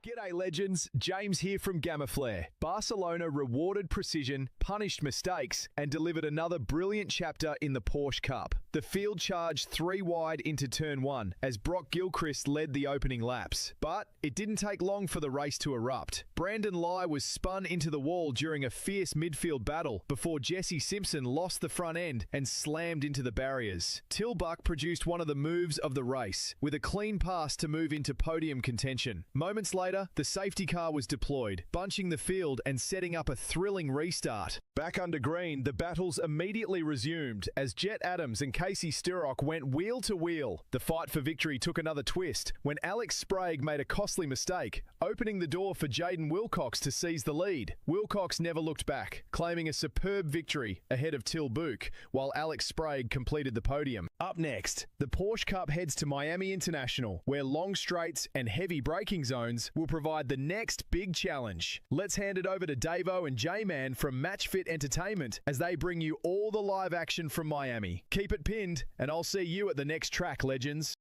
G'day legends, James here from GAMAFLARE. Barcelona rewarded precision, punished mistakes, and delivered another brilliant chapter in the Porsche Cup. The field charged 3 wide into turn 1 as Brock Gilchrist led the opening laps. But it didn't take long for the race to erupt. Brandon Lai was spun into the wall during a fierce midfield battle before Jesse Simpson lost the front end and slammed into the barriers. Tilbuck produced one of the moves of the race with a clean pass to move into podium contention. Moments later, the safety car was deployed, bunching the field and setting up a thrilling restart. Back under green, the battles immediately resumed as Jet Adams and Casey Sturrock went wheel to wheel. The fight for victory took another twist when Alex Sprague made a costly mistake, opening the door for Jaden Wilcox to seize the lead. Wilcox never looked back, claiming a superb victory ahead of Till Buch, while Alex Sprague completed the podium. Up next, the Porsche Cup heads to Miami International, where long straights and heavy braking zones will provide the next big challenge. Let's hand it over to Davo and J-Man from Matchfit Entertainment as they bring you all the live action from Miami. Keep it pinned, and I'll see you at the next track, legends.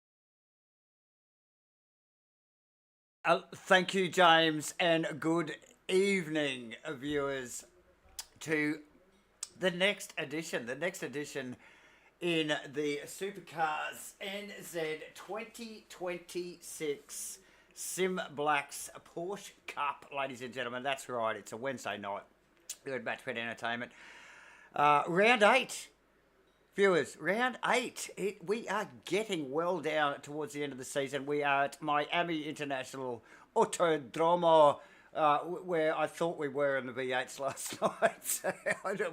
Thank you, James, and good evening, viewers, to the next edition in the Supercars NZ 2026 SIMBLACKS Porsche Cup, ladies and gentlemen. That's right, it's a Wednesday night. We're at Matchfit Entertainment. Round 8. Viewers, round 8. We are getting well down towards the end of the season. We are at Miami International Autodrome, where I thought we were in the V8s last night,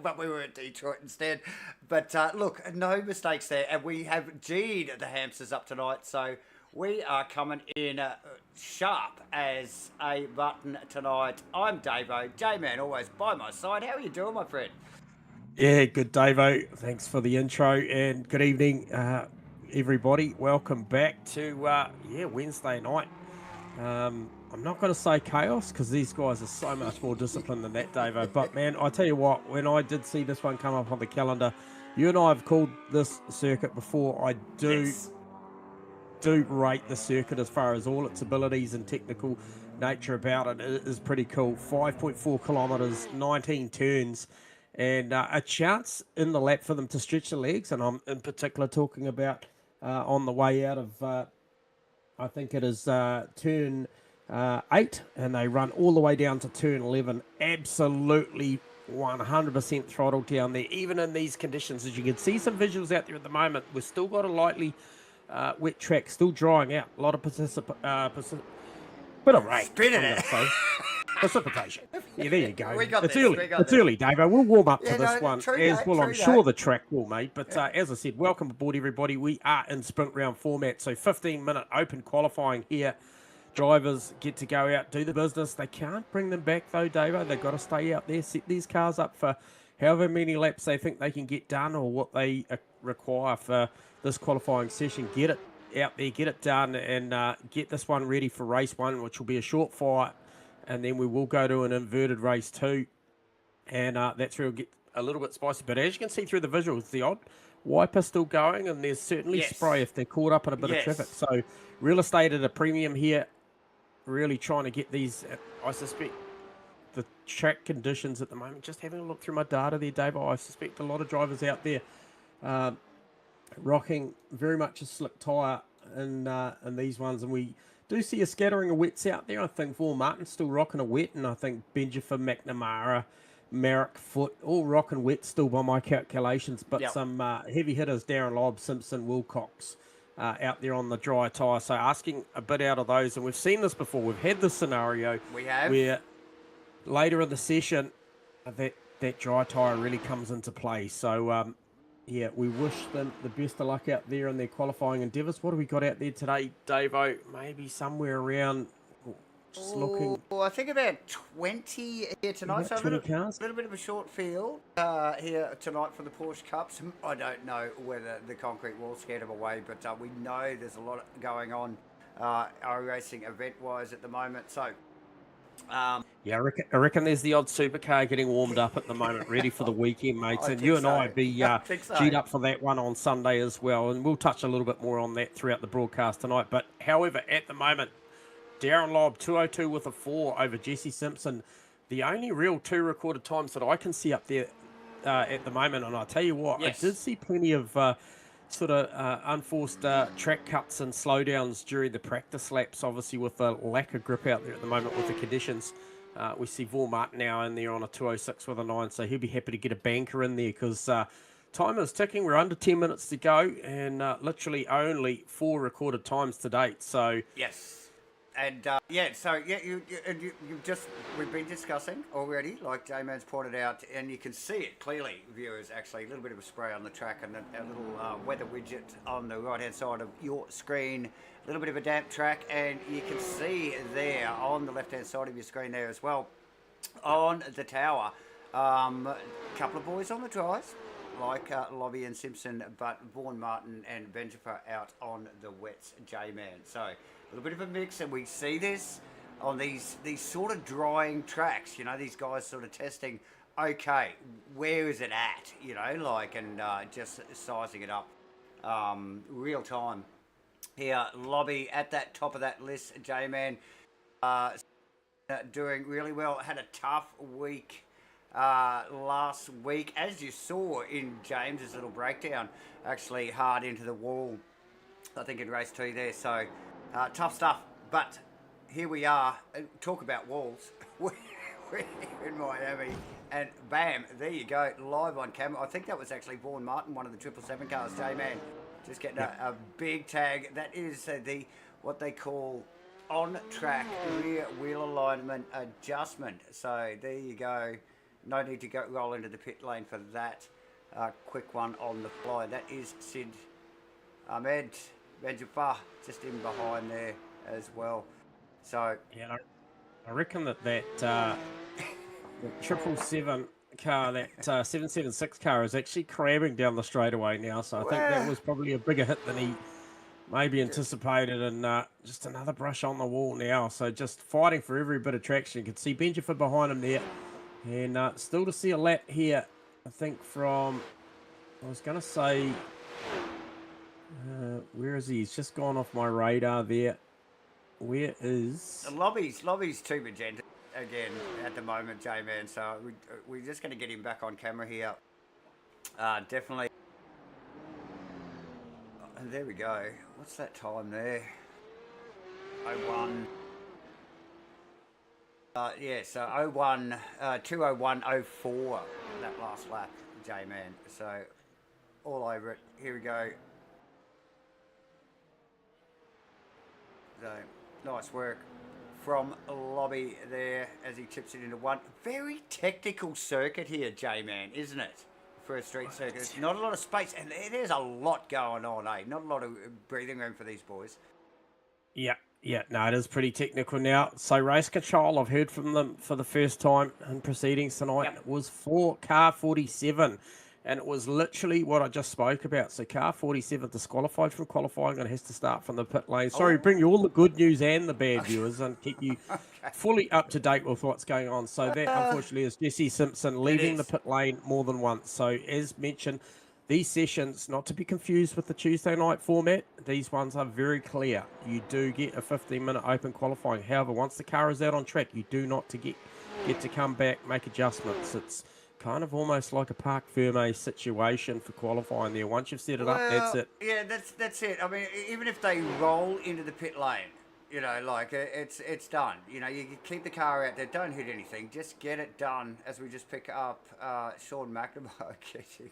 but we were at Detroit instead. But look, no mistakes there. And we have G'd the hamsters up tonight, so we are coming in sharp as a button tonight. I'm Davo, J-Man always by my side. How are you doing, my friend? Yeah, good, Davo. Thanks for the intro and good evening, everybody. Welcome back to Wednesday night. I'm not going to say chaos because these guys are so much more disciplined than that, Davo. But man, I tell you what, when I did see this one come up on the calendar, you and I have called this circuit before. I do rate the circuit as far as all its abilities and technical nature about it. It is pretty cool. 5.4 kilometers, 19 turns. And a chance in the lap for them to stretch the legs. And I'm in particular talking about on the way out of, I think it is turn 8. And they run all the way down to turn 11. Absolutely 100% throttled down there. Even in these conditions, as you can see some visuals out there at the moment, we've still got a lightly wet track, still drying out. A lot of bit of rain. Precipitation. Yeah, there you go. It's early, Davo. We'll warm up to this one as well. I'm sure the track will, mate. But as I said, welcome aboard, everybody. We are in sprint round format, so 15-minute open qualifying here. Drivers get to go out, do the business. They can't bring them back, though, Davo. They've got to stay out there, set these cars up for however many laps they think they can get done or what they require for this qualifying session. Get it out there, get it done, and get this one ready for race 1, which will be a short fire. And then we will go to an inverted race 2. And that's where it'll get a little bit spicy. But as you can see through the visuals, the odd wiper still going. And there's certainly spray if they're caught up in a bit of traffic. So real estate at a premium here. Really trying to get these, I suspect, the track conditions at the moment. Just having a look through my data there, Dave. I suspect a lot of drivers out there rocking very much a slick tyre in these ones. And we do see a scattering of wets out there. I think Vaughan Martin's still rocking a wet, and I think Benjamin McNamara, Merrick Foot, all rocking wet still by my calculations. But some heavy hitters, Darren Lobb, Simpson, Wilcox, out there on the dry tyre. So asking a bit out of those, and we've seen this before. We've had this scenario where later in the session that dry tyre really comes into play. So yeah, we wish them the best of luck out there in their qualifying endeavours. What have we got out there today, Davo? Maybe somewhere around, just looking. Well, I think about 20 here tonight. So a little bit of a short field here tonight for the Porsche Cups. I don't know whether the concrete wall scared them away, but we know there's a lot going on iRacing event-wise at the moment. So yeah, I reckon there's the odd supercar getting warmed up at the moment, ready for the weekend, mates. And you and I would be G'd up for that one on Sunday as well. And we'll touch a little bit more on that throughout the broadcast tonight. But however, at the moment, Darren Lobb, 2:02 with a 4 over Jesse Simpson. The only real 2 recorded times that I can see up there at the moment. And I'll tell you what, Yes. I did see plenty of sort of unforced track cuts and slowdowns during the practice laps, obviously with the lack of grip out there at the moment with the conditions. We see Vaughan Martin now in there on a 2:06 with a 9, so he'll be happy to get a banker in there because time is ticking. We're under 10 minutes to go, and literally only 4 recorded times to date. So Yes. And we've been discussing already, like J-Man's pointed out, and you can see it clearly, viewers, actually, a little bit of a spray on the track and a little weather widget on the right-hand side of your screen, a little bit of a damp track, and you can see there on the left-hand side of your screen there as well, on the tower, a couple of boys on the dries, like Lobby and Simpson, but Vaughan Martin and Benjamin out on the wets, J-Man. So a little bit of a mix, and we see this on these sort of drying tracks. You know, these guys sort of testing, okay, where is it at? You know, like, and just sizing it up real time. Here, Lobby at that top of that list, J-Man, doing really well. Had a tough week last week, as you saw in James's little breakdown, actually hard into the wall, I think in race 2 there. So tough stuff, but here we are. Talk about walls. We're in Miami, and bam, there you go, live on camera. I think that was actually Vaughan Martin, one of the 777 cars. J-Man just getting a big tag. That is what they call on-track rear wheel alignment adjustment. So there you go. No need to roll into the pit lane for that. Quick one on the fly. That is Sid Ahmed Benjafa just in behind there as well. So yeah, I reckon that the 777 car, that 776 car, is actually crabbing down the straightaway now. So I think that was probably a bigger hit than he maybe anticipated, and just another brush on the wall now. So just fighting for every bit of traction. You can see Benjamin behind him there, and still to see a lap here, I think from, I was going to say, where is he? He's just gone off my radar there. Where is... Lobby's too magenta again at the moment, J-Man. So we're just going to get him back on camera here. Definitely. And there we go. What's that time there? 01. Yeah, so 01, 2:01:04, that last lap, J-Man. So all over it. Here we go. So nice work from Lobby there as he tips it into one. Very technical circuit here, J-Man, isn't it? For a street circuit. There's not a lot of space, and there's a lot going on, eh? Not a lot of breathing room for these boys. Yeah, no, it is pretty technical now. So race control, I've heard from them for the first time in proceedings tonight. Yep. It was for car 47, and it was literally what I just spoke about. So car 47 disqualified from qualifying and has to start from the pit lane. Sorry, bring you all the good news and the bad viewers and keep you fully up to date with what's going on. So that, unfortunately, is Jesse Simpson leaving the pit lane more than once. So as mentioned, these sessions, not to be confused with the Tuesday night format, these ones are very clear. You do get a 15-minute open qualifying. However, once the car is out on track, you do not get to come back, make adjustments. It's kind of almost like a Parc Ferme situation for qualifying there. Once you've set it up, that's it. Yeah, that's it. I mean, even if they roll into the pit lane, you know, like it's done. You know, you keep the car out there, don't hit anything, just get it done. As we just pick up Sean McNamara getting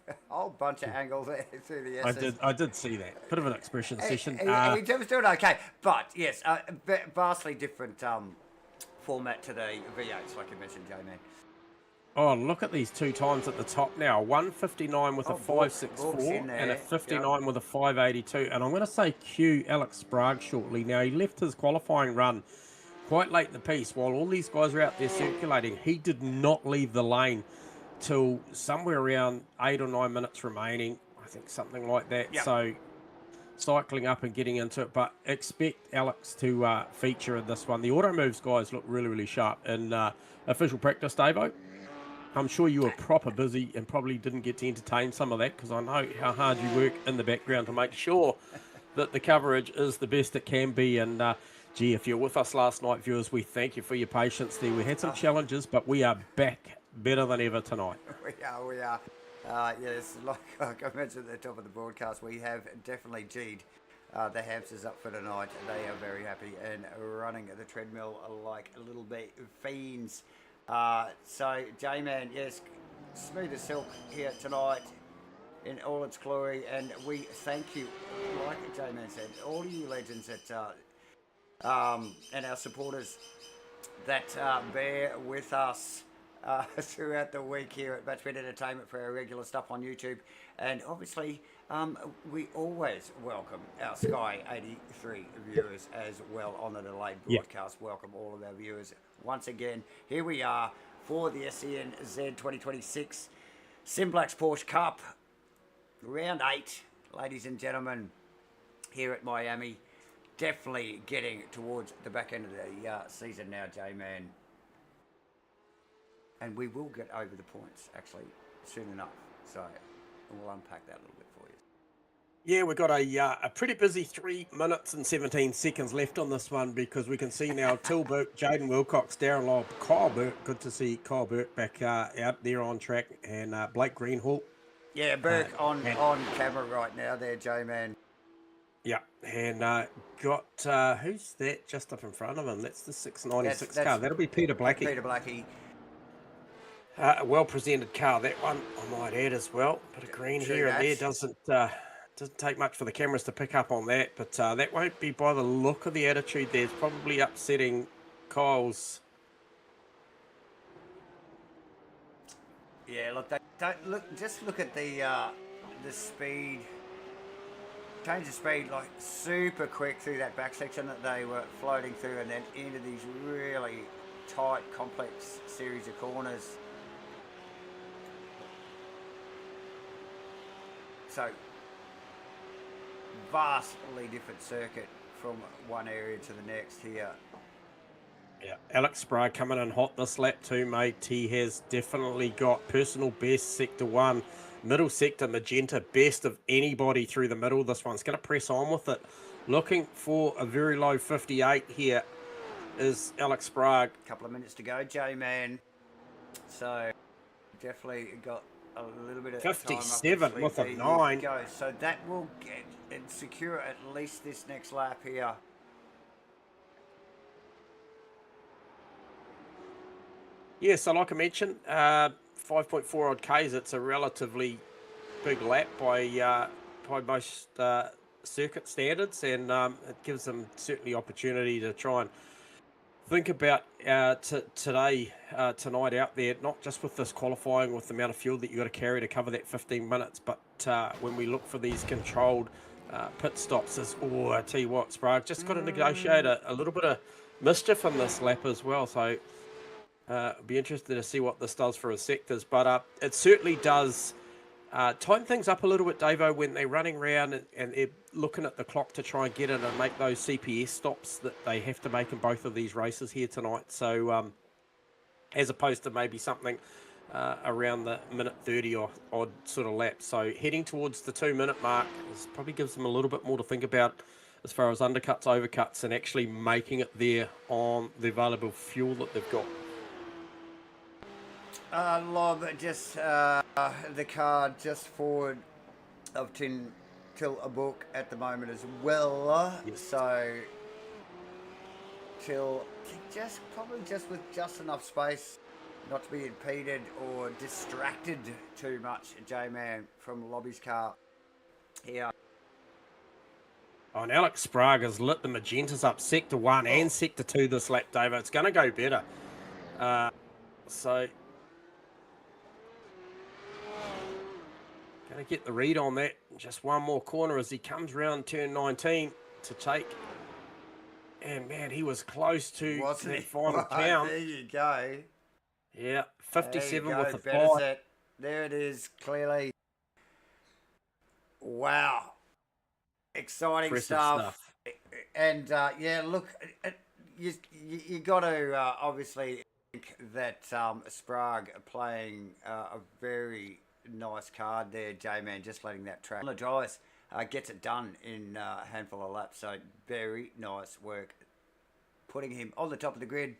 a whole bunch of angles there through the SS. I did see that. Bit of an expression session. He was doing okay, but yes, vastly different format to the V8s, like you mentioned, J-Man. Oh, look at these two times at the top now. 159 with a 564 and a 59 with a 582. And I'm going to say cue Alex Sprague shortly. Now, he left his qualifying run quite late in the piece. While all these guys are out there circulating, he did not leave the lane till somewhere around 8 or 9 minutes remaining. I think something like that. Yep. So cycling up and getting into it. But expect Alex to feature in this one. The Auto Moves guys look really, really sharp in official practice, Davo. I'm sure you were proper busy and probably didn't get to entertain some of that because I know how hard you work in the background to make sure that the coverage is the best it can be. And Gee, if you're with us last night, viewers, we thank you for your patience there. We had some challenges, but we are back better than ever tonight. We are. Yes, like I mentioned at the top of the broadcast, we have definitely G'd the hamsters up for tonight. They are very happy and running the treadmill like a little bit fiends. So, J-Man, yes, smooth as silk here tonight in all its glory, and we thank you, like J-Man said, all of you legends that and our supporters that bear with us throughout the week here at Matchfit Entertainment for our regular stuff on YouTube. And obviously, we always welcome our Sky 83 viewers as well on the delayed broadcast. Yep. Welcome all of our viewers once again. Here we are for the SCNZ 2026 SIMBLACKS Porsche Cup, round 8, ladies and gentlemen, here at Miami. Definitely getting towards the back end of the season now, J-Man. And we will get over the points, actually, soon enough. So we'll unpack that a little bit for you. Yeah, we've got a pretty busy 3 minutes and 17 seconds left on this one, because we can see now Till Burke, Jaden Wilcox, Darren Lobb, Kyle Burke. Good to see Kyle Burke back out there on track, and Blake Greenhall. Yeah, Burke on camera right now there, J-Man. Yeah, and got, who's that just up in front of him? That's the 696 car. That'll be Peter Blackie. Peter Blackie. A well-presented car, that one, I might add as well. Bit of green here and there. Doesn't take much for the cameras to pick up on that, but that won't be, by the look of the attitude there, it's probably upsetting Kyle's. Yeah, look, just look at the speed. Change of speed like super quick through that back section that they were floating through, and then into these really tight, complex series of corners. So, vastly different circuit from one area to the next here. Yeah, Alex Sprague coming in hot this lap too, mate. He has definitely got personal best sector 1. Middle sector, magenta, best of anybody through the middle. This one's going to press on with it. Looking for a very low 58 here is Alex Sprague. A couple of minutes to go, J-Man. So, definitely got a little bit of 57 time with a 9. Go. So that will get and secure at least this next lap here. Yeah, so like I mentioned, 5.4 odd Ks, it's a relatively big lap by most circuit standards, and it gives them certainly opportunity to try and think about tonight out there, not just with this qualifying, with the amount of fuel that you've got to carry to cover that 15 minutes, but when we look for these controlled pit stops, I tell you what, Sprague just got to negotiate a little bit of mischief in this lap as well, so be interested to see what this does for his sectors, but it certainly does tighten things up a little bit, Davo, when they're running around and they're looking at the clock to try and get in and make those CPS stops that they have to make in both of these races here tonight. So as opposed to maybe something around the minute 30 or odd sort of lap. So heading towards the 2 minute mark, this probably gives them a little bit more to think about as far as undercuts, overcuts, and actually making it there on the available fuel that they've got. Lob, just the car just forward of Till a book at the moment as well. Yes. So Till probably just with just enough space not to be impeded or distracted too much, J-Man, from Lobby's car here. Oh, and Alex Sprague has lit the magentas up sector 1 and sector 2 this lap, Dave. It's going to go better. So going to get the read on that. Just one more corner as he comes round turn 19 to take. And man, he was close to that final count. There you go. Yeah, 57 with a 5. There it is, clearly. Wow. Exciting stuff. And yeah, look, you got to obviously think that Sprague playing a very nice card there, J-Man, just letting that track. The drives gets it done in a handful of laps, so very nice work putting him on the top of the grid.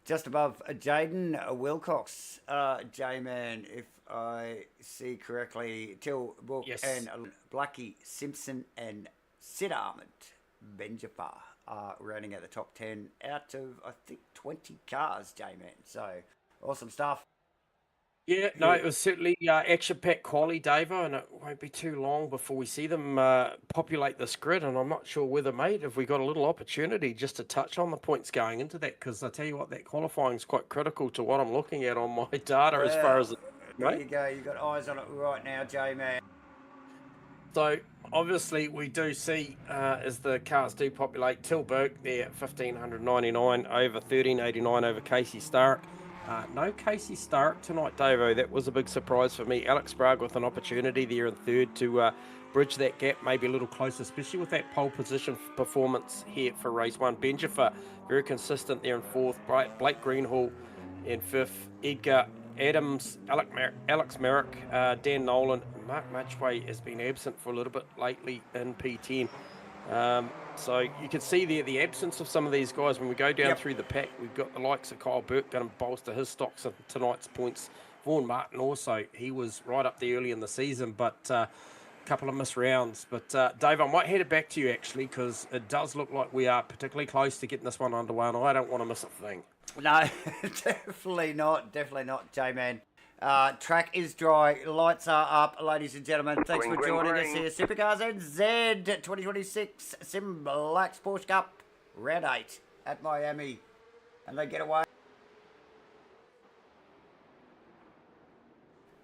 Just above Jaden Wilcox. J-Man, if I see correctly, Till Book and Blackie Simpson and Sid Armand Benjafa are running at the top 10 out of, I think, 20 cars, J-Man. So, awesome stuff. Yeah, no, it was certainly action-packed quali, Davo, and it won't be too long before we see them populate this grid, and I'm not sure whether, mate, if we got a little opportunity just to touch on the points going into that, because I tell you what, that qualifying is quite critical to what I'm looking at on my data as far as... There you go, you've got eyes on it right now, J-Man. So, obviously, we do see, as the cars do populate, Till Burke there at 1,599 over 1,389 over Casey Stark. No Casey Stark tonight, Davo. That was a big surprise for me. Alex Sprague with an opportunity there in third to bridge that gap, maybe a little closer, especially with that pole position performance here for race one. Benjafa, very consistent there in fourth. Blake Greenhall in fifth. Edgar Adams, Alex Merrick, Dan Nolan. Mark Matchway has been absent for a little bit lately in P10. So you can see there the absence of some of these guys. When we go down through the pack, we've got the likes of Kyle Burke going to bolster his stocks in tonight's points. Vaughan Martin also, he was right up there early in the season, but a couple of missed rounds. But Dave, I might head it back to you actually, because it does look like we are particularly close to getting this one underway, and I don't want to miss a thing. No, definitely not, J-Man. Track is dry, lights are up, ladies and gentlemen. Thanks for joining us here. Supercars NZ 2026 SIMBLACKS Porsche Cup Round 8 at Miami. And they get away.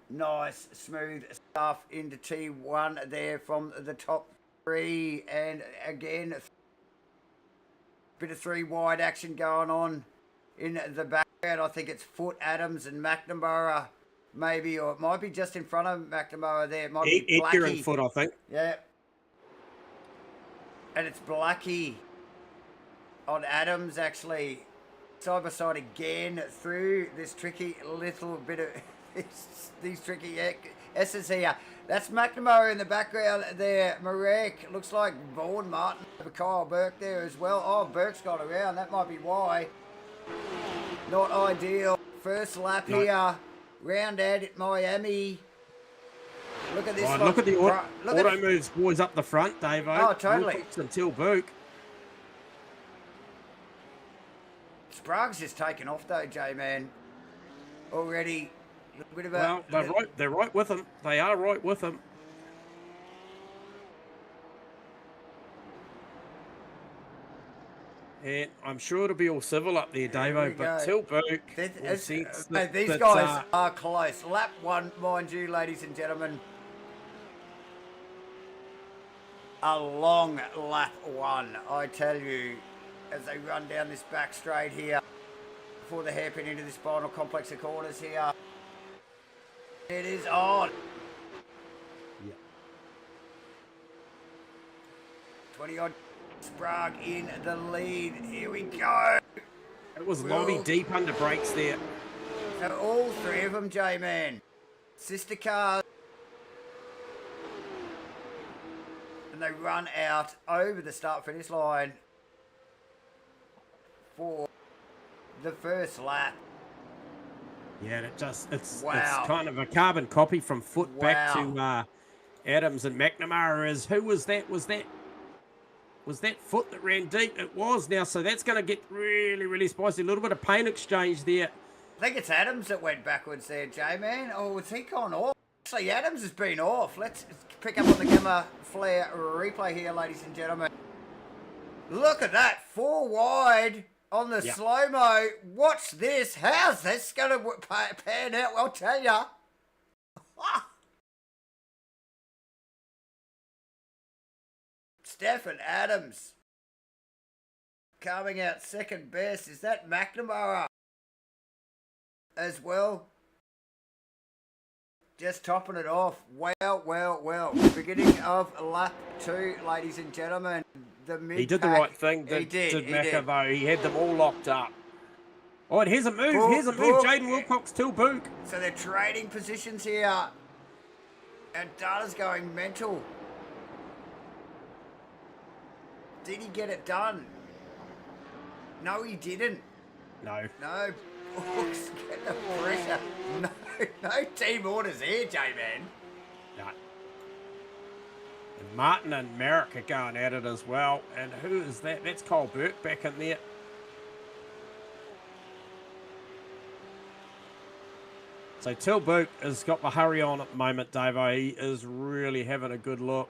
Nice, smooth stuff into T1 there from the top three. And again, bit of three wide action going on in the background. I think it's Foot, Adams and McNamara. Maybe, or it might be just in front of McNamara there. It might be Blackie. And Foot, I think. Yeah. And it's Blackie on Adams, actually. Side by side again through this tricky little bit of... these tricky S's here. That's McNamara in the background there. Marek, looks like Vaughan Martin. Kyle Burke there as well. Oh, Burke's got around. That might be why. Not ideal. First lap here. Round out at Miami. Look at this one. Look at the auto moves boys up the front, Dave. Oh, totally. Until Burke. Sprague's just taken off though, J-Man. Already. A bit of well, they're right with him. They are right with him. And I'm sure it'll be all civil up there, Davo, but Till Burke... These guys are close. Lap one, mind you, ladies and gentlemen. A long lap one, I tell you, as they run down this back straight here before the hairpin into this final complex of corners here. It is on. Yeah. 20-odd. Sprague in the lead. Here we go. It was Lobby deep under brakes there. So all three of them, J-Man. Sister cars. And they run out over the start-finish line for the first lap. Yeah, it's kind of a carbon copy from Foot back to Adams and McNamara. Who was that? Was that Foot that ran deep? It was now, so that's going to get really, really spicy. A little bit of paint exchange there. I think it's Adams that went backwards there, J-Man. Oh, was he gone off? Actually, Adams has been off. Let's pick up on the GAMAFLARE replay here, ladies and gentlemen. Look at that, 4 wide on the slow-mo. Watch this. How's this going to pan out? I'll tell ya. Stephen Adams coming out second best. Is that McNamara as well? Just topping it off. Well. Beginning of lap 2, ladies and gentlemen. He did the right thing. He did. Though. He had them all locked up. Oh, and here's a move. Jaden Wilcox, Till Burke. So they're trading positions here. And Dana's going mental. Did he get it done? No, he didn't. No. No. Books, get the pressure. No, no team orders here, J-Man. No. And Martin and Merrick are going at it as well. And who is that? That's Cole Burke back in there. So Till Burke has got the hurry on at the moment, Davo. He is really having a good look.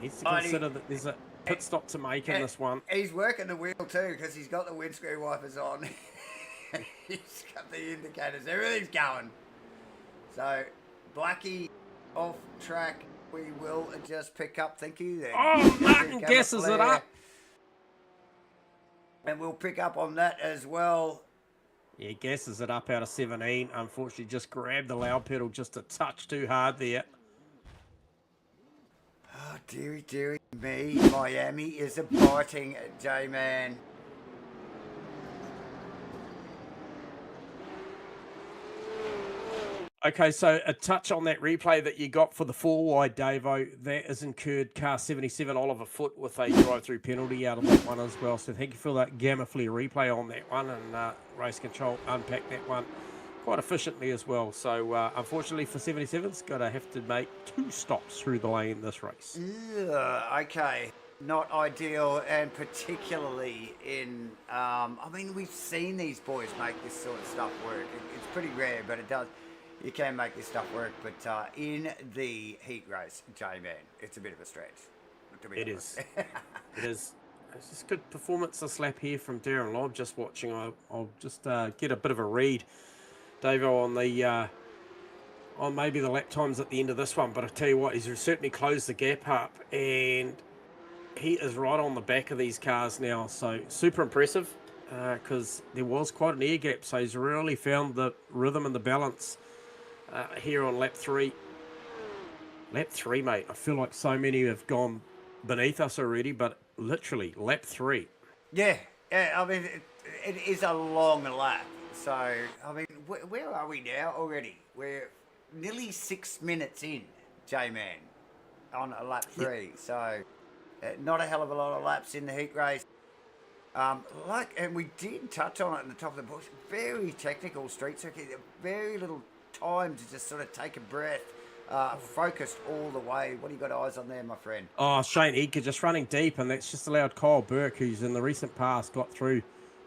Needs to consider that there's a pit stop to make in this one. He's working the wheel too because he's got the windscreen wipers on. He's got the indicators. Everything's going. So, Blackie off track. We will just pick up. Thank you. Then. Oh, Martin guesses it up. And we'll pick up on that as well. Yeah, guesses it up out of 17. Unfortunately, just grabbed the loud pedal just a touch too hard there. Oh, dearie me. Miami is a biting J-Man. Okay, so a touch on that replay that you got for the 4-wide, Davo. That has incurred car 77 Oliver Foote with a drive-through penalty out of that one as well. So thank you for that GAMAFLARE replay on that one, and Race Control unpacked that one quite efficiently as well. So unfortunately for 77's got to have to make 2 stops through the lane this race. Okay. Not ideal, and particularly in, I mean, we've seen these boys make this sort of stuff work. It's pretty rare, but it does. You can make this stuff work, but in the heat race, J-Man, it's a bit of a stretch. It is. It is. It's just good performance, this lap here from Darren Lobb. Just watching, I'll just get a bit of a read, Davo, on the on maybe the lap times at the end of this one. But I tell you what, he's certainly closed the gap up, and he is right on the back of these cars now. So super impressive, because there was quite an air gap. So he's really found the rhythm and the balance here on lap 3. Lap 3, mate. I feel like so many have gone beneath us already, but literally lap 3. Yeah. I mean, it is a long lap. So, I mean, where are we now already? We're nearly 6 minutes in, J-Man, on a lap 3. Yep. So, not a hell of a lot of laps in the heat race. And we did touch on it in the top of the bush. Very technical street circuit. Very little time to just sort of take a breath. Focused all the way. What do you got eyes on there, my friend? Oh, Shane Edgar just running deep, and that's just allowed Kyle Burke, who's in the recent past got through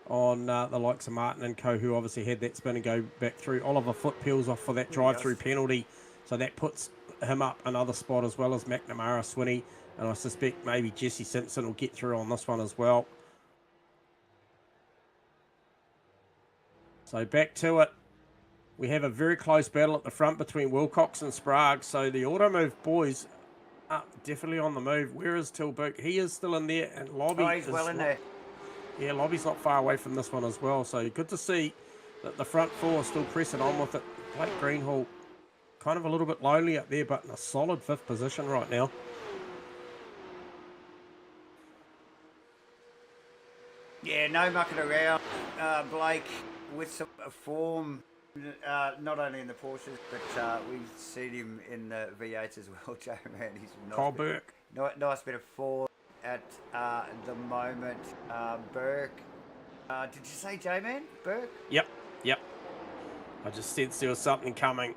on the likes of Martin and co, who obviously had that spin and go back through. Oliver Foote peels off for that drive-through penalty, so that puts him up another spot, as well as McNamara, Swinney, and I suspect maybe Jesse Simpson will get through on this one as well. So back to it. We have a very close battle at the front between Wilcox and Sprague. So the Automove boys are definitely on the move. Where is Tilburg? He is still in there, and Lobby he's well in there. Yeah, Lobby's not far away from this one as well. So good to see that the front 4 are still pressing on with it. Blake Greenhall kind of a little bit lonely up there, but in a solid 5th position right now. Yeah, no mucking around. Blake with some form. Not only in the Porsches, but we've seen him in the V8s as well, Joe, man. He's Kyle Burke. Nice bit of form at the moment. Burke. Did you say J-Man? Burke? Yep. I just sensed there was something coming.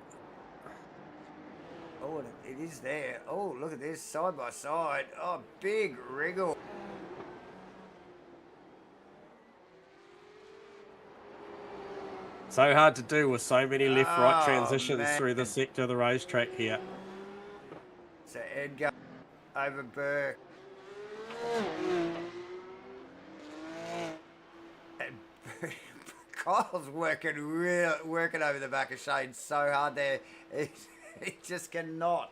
Oh, it is there. Oh, look at this, side by side. Oh, big wriggle. So hard to do with so many left-right transitions through the sector of the racetrack here. So Edgar over Burke. And Kyle's working over the back of Shane so hard there. He just cannot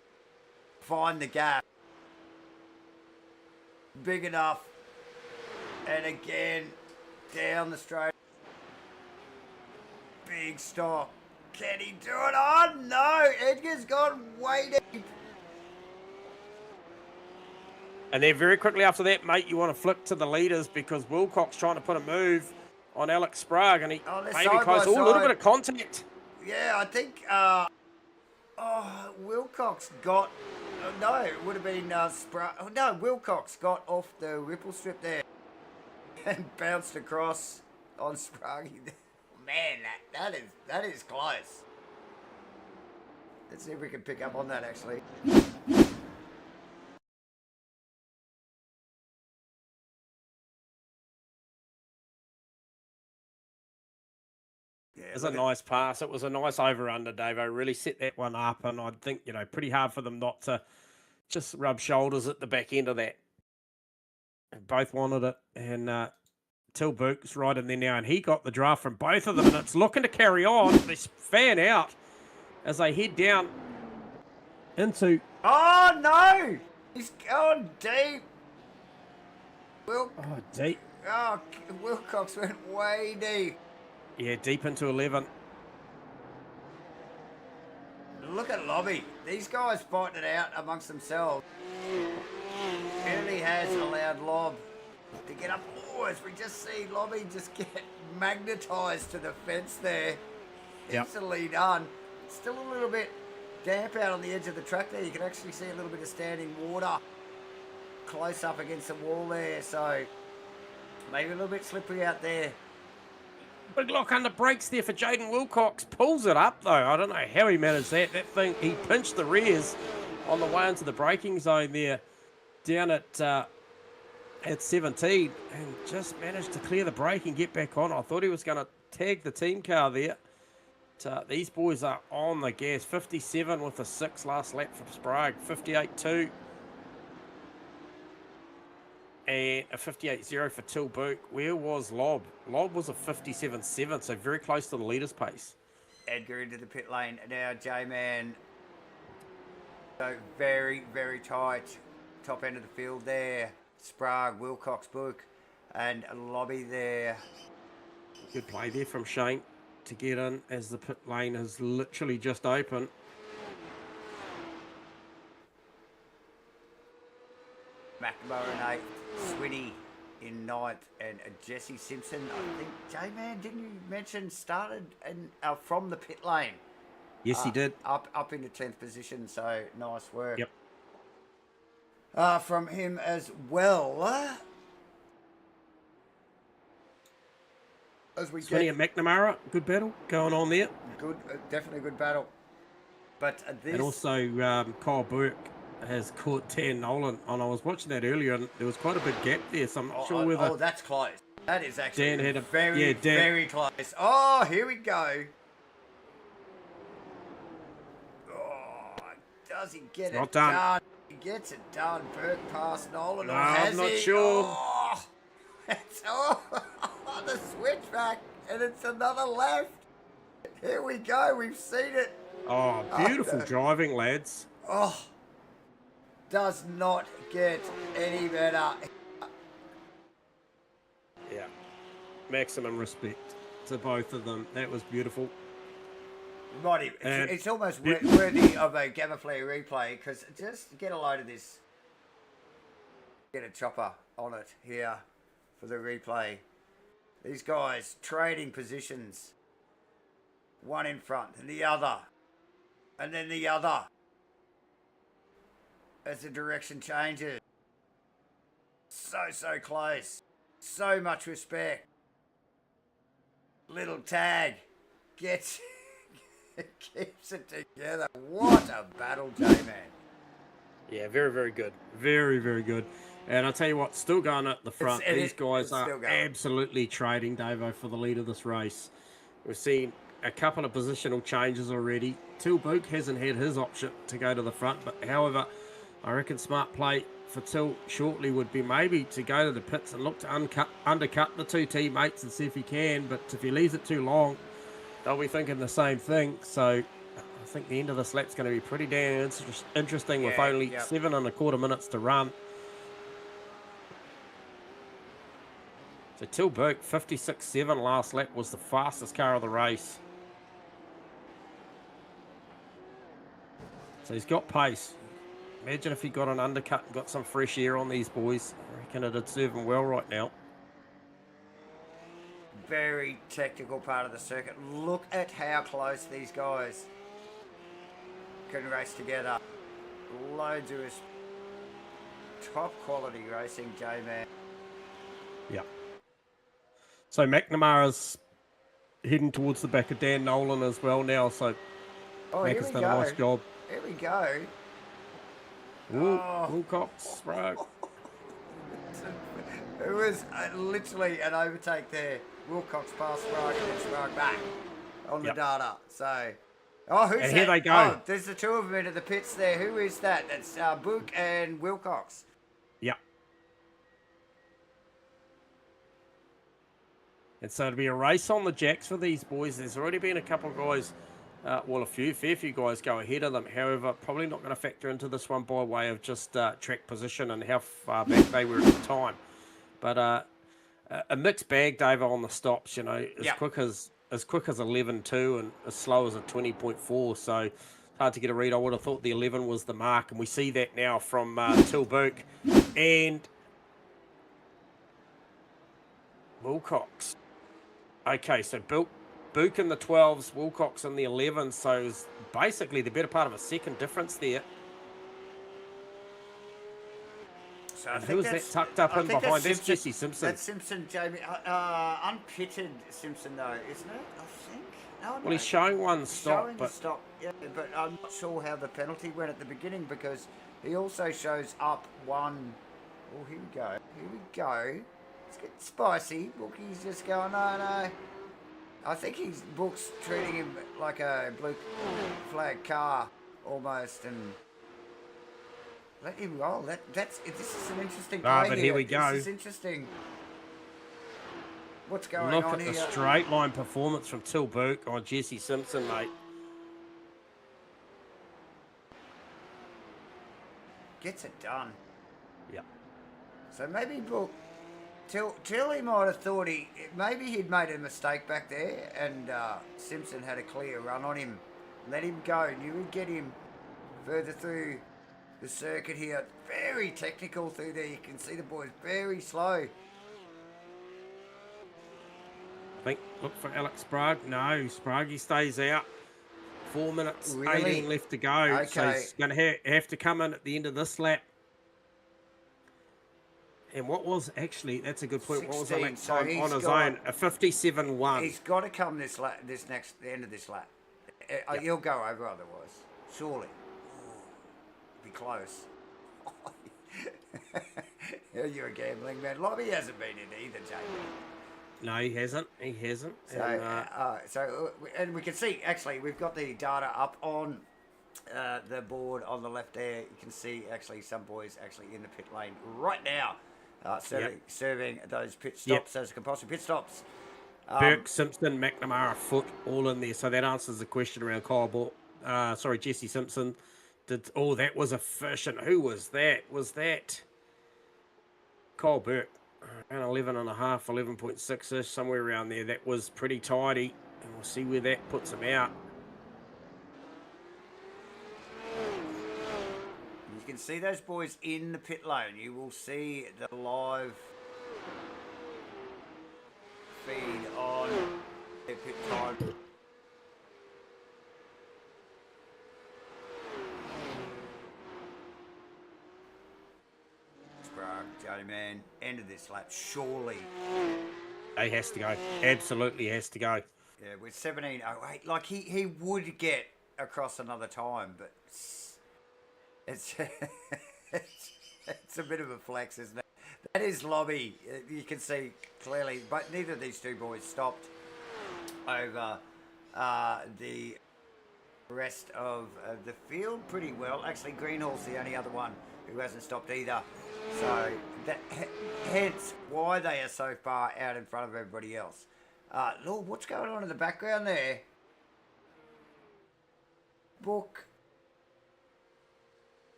find the gap. Big enough. And again, down the straight. Big stop. Can he do it? Oh no! Edgar's gone way deep. And then very quickly after that, mate, you want to flick to the leaders, because Wilcox trying to put a move on Alex Sprague, and he maybe close. Oh, a little bit of contact. Yeah, I think Wilcox got no, it would have been Sprague. Oh no, Wilcox got off the ripple strip there. and bounced across on Sprague. Man, that is close. Let's see if we can pick up on that actually. It was a nice pass. It was a nice over-under, Davo. Really set that one up, and I think, you know, pretty hard for them not to just rub shoulders at the back end of that. Both wanted it, and Till Book's right in there now, and he got the draft from both of them, and it's looking to carry on. They fan out as they head down into... Oh, no! He's gone deep. Deep. Oh, Wilcox went way deep. Yeah, deep into 11. Look at Lobby. These guys fighting it out amongst themselves. Really has allowed Lob to get up. Oh, as we just see Lobby just get magnetised to the fence there. Yep. Easily done. Still a little bit damp out on the edge of the track there. You can actually see a little bit of standing water close up against the wall there. So maybe a little bit slippery out there. Big lock under brakes there for Jaden Wilcox. Pulls it up, though. I don't know how he managed that. That thing, he pinched the rears on the way into the braking zone there, down at 17, and just managed to clear the brake and get back on. I thought he was going to tag the team car there. But, these boys are on the gas. 57 with a 6 last lap for Sprague. 58.2. And a 58.0 for Till Book. Where was Lob? Lob was a 57.7, so very close to the leader's pace. Edgar into the pit lane. Now J-Man. So very, very tight. Top end of the field there. Sprague, Wilcox, Book, and Lobby there. Good play there from Shane to get in as the pit lane is literally just open. McNamara in 8th, Swinny in 9th, and Jesse Simpson, I think, J-Man, didn't you mention, started from the pit lane? Yes, he did. Up into 10th position, so nice work. Yep. From him as well. As we Swinny and McNamara, good battle going on there. Good, definitely a good battle. But this... And also Kyle Burke has caught Dan Nolan, and I was watching that earlier, and there was quite a big gap there, so I'm not sure whether... Oh, that's close. That is actually Dan had a, very close. Oh, here we go. Oh, does he get it done? He gets it done. Burke past Nolan. No, I'm not sure. Oh, it's on the switchback, and it's another left. Here we go. We've seen it. Oh, beautiful driving, lads. Oh, does not get any better. Yeah, maximum respect to both of them. That was beautiful. Mighty, it's almost worthy of a GAMAFLARE replay, because just get a load of this. Get a chopper on it here for the replay. These guys trading positions. One in front and the other. And then the other. As the direction changes. So close. So much respect. Little tag. Gets... keeps it together. What a battle, J-Man. Yeah, very good. Very good. And I'll tell you what, still going at the front. These guys are absolutely trading, Davo, for the lead of this race. We've seen a couple of positional changes already. Till Book hasn't had his option to go to the front, but however, I reckon smart play for Till shortly would be maybe to go to the pits and look to undercut the two teammates and see if he can, but if he leaves it too long, they'll be thinking the same thing. So I think the end of this lap's going to be pretty damn interesting with only 7.25 minutes to run. So Till Book, 56.7 last lap, was the fastest car of the race. So he's got pace. Imagine if he got an undercut and got some fresh air on these boys. I reckon it'd serve him well right now. Very technical part of the circuit. Look at how close these guys can race together. Loads of top quality racing, J-Man. Yeah. So McNamara's heading towards the back of Dan Nolan as well now. So Mac has done a nice job. Here we go. Ooh, Wilcox, right. It was literally an overtake there. Wilcox past Sprague and then Sprague back on the data. So, who's that? Here they go. Oh, there's the two of them into the pits there. Who is that? That's Book and Wilcox. Yeah. And so it'll be a race on the jacks for these boys. There's already been a couple of guys, a fair few guys go ahead of them. However, probably not going to factor into this one by way of just track position and how far back they were at the time. But a mixed bag, Dave, on the stops. You know, quick as 11.2 and as slow as a 20.4. So hard to get a read. I would have thought the 11 was the mark, and we see that now from Tilburg and Wilcox. Okay, so Book in the 12s, Wilcox in the 11s. So it's basically the better part of a second difference there. So and who is that tucked up in behind? That's Jesse Simpson. That's Simpson, Jamie. Unpitted Simpson, though, isn't it? I think. No, well, he's showing one stop. Yeah, but I'm not sure how the penalty went at the beginning because he also shows up one. Oh, here we go. Here we go. It's getting spicy. Bookie's just going, no. I think Book's treating him like a blue flag car almost, and let him roll. This is an interesting play but here we go. This is interesting. What's going Look on at here? the straight line performance from Tilburg on Jesse Simpson, mate. Gets it done. Yeah. So maybe Book, till he might have thought maybe he'd made a mistake back there, and Simpson had a clear run on him. Let him go, and you would get him further through the circuit here. Very technical through there. You can see the boys very slow. I think, look for Alex Sprague. No, Sprague stays out. 4 minutes, Really? 18 left to go. Okay. So he's going to have to come in at the end of this lap. And what was actually, that's a good point, what was the lap time on his own? A 57.1. He's got to come the end of this lap. He'll go over otherwise, surely. Be close. You're a gambling man. Lobby hasn't been in either, Jamie. No, he hasn't. He hasn't. So, and we can see, actually, we've got the data up on the board on the left there. You can see, actually, some boys actually in the pit lane right now, serving those pit stops, those compulsory pit stops. Burke, Simpson, McNamara, Foot, all in there. So that answers the question around Jesse Simpson. That was efficient. Who was that? Was that Kyle Burke? Around 11.5, 11.6-ish, somewhere around there. That was pretty tidy. And we'll see where that puts him out. You can see those boys in the pit lane. You will see the live feed on their pit time. Johnny man, end of this lap, surely. He has to go. Absolutely has to go. Yeah, with 17.08, like he would get across another time, but it's it's a bit of a flex, isn't it? That is lobby. You can see clearly, but neither of these two boys stopped over the rest of the field pretty well. Actually, Greenhall's the only other one who hasn't stopped either. So, hence why they are so far out in front of everybody else. Lord, what's going on in the background there? Book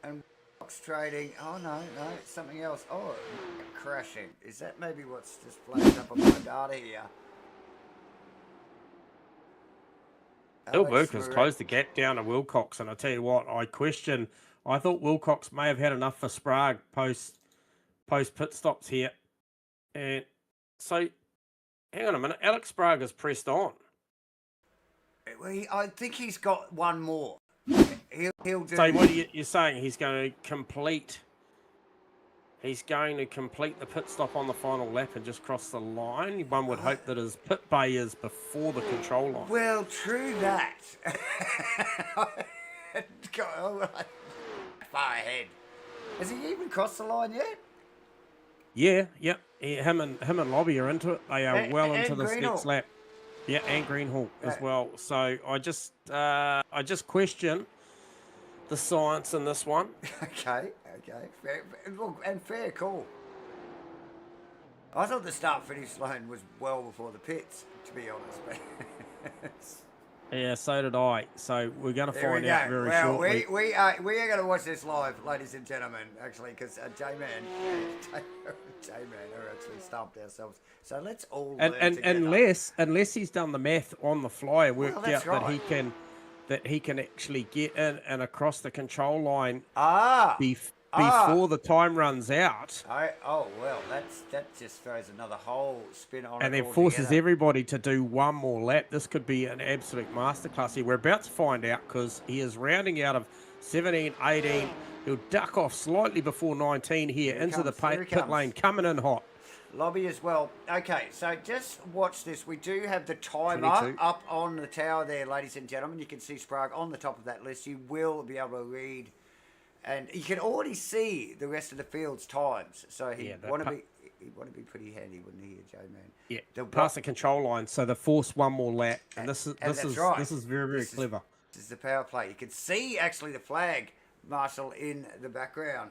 and box trading. Oh, no, it's something else. Oh, crashing. Is that maybe what's just flashed up on my data here? Tilburg has closed the gap down to Wilcox, and I tell you what, I thought Wilcox may have had enough for Sprague post pit stops here. And so, hang on a minute, Alex Sprague has pressed on. I think he's got one more. He'll do. So what you're saying, he's going to complete He's going to complete the pit stop on the final lap and just cross the line. One would hope that his pit bay is before the control line. Well, true that. Far ahead. Has he even crossed the line yet? Yeah, yep. Him and Lobby are into it. They are well into this next lap. Yeah, and Greenhall as well. So I just question the science in this one. Okay. Fair, look, and fair call. I thought the start-finish line was well before the pits, to be honest. But yeah, so did I. So we're going to find out very shortly. We are going to watch this live, ladies and gentlemen, actually, because J-Man are actually stumped ourselves. So let's all learn together. Unless he's done the math on the fly and worked out right. that he can actually get in and across the control line before the time runs out. Well, that just throws another whole spin on it. And then forces everybody to do one more lap. This could be an absolute masterclass here. We're about to find out because he is rounding out of 17, 18. He'll duck off slightly before 19 here into the pit lane, coming in hot. Lobby as well. Okay, so just watch this. We do have the timer 22. up on the tower there, ladies and gentlemen. You can see Sprague on the top of that list. You will be able to read, and you can already see the rest of the field's times. So he'd want to be pretty handy, wouldn't he, J-Man? Yeah, past the control line, so they force one more lap, and this is very, very clever. This is the power play. You can see actually the flag marshal in the background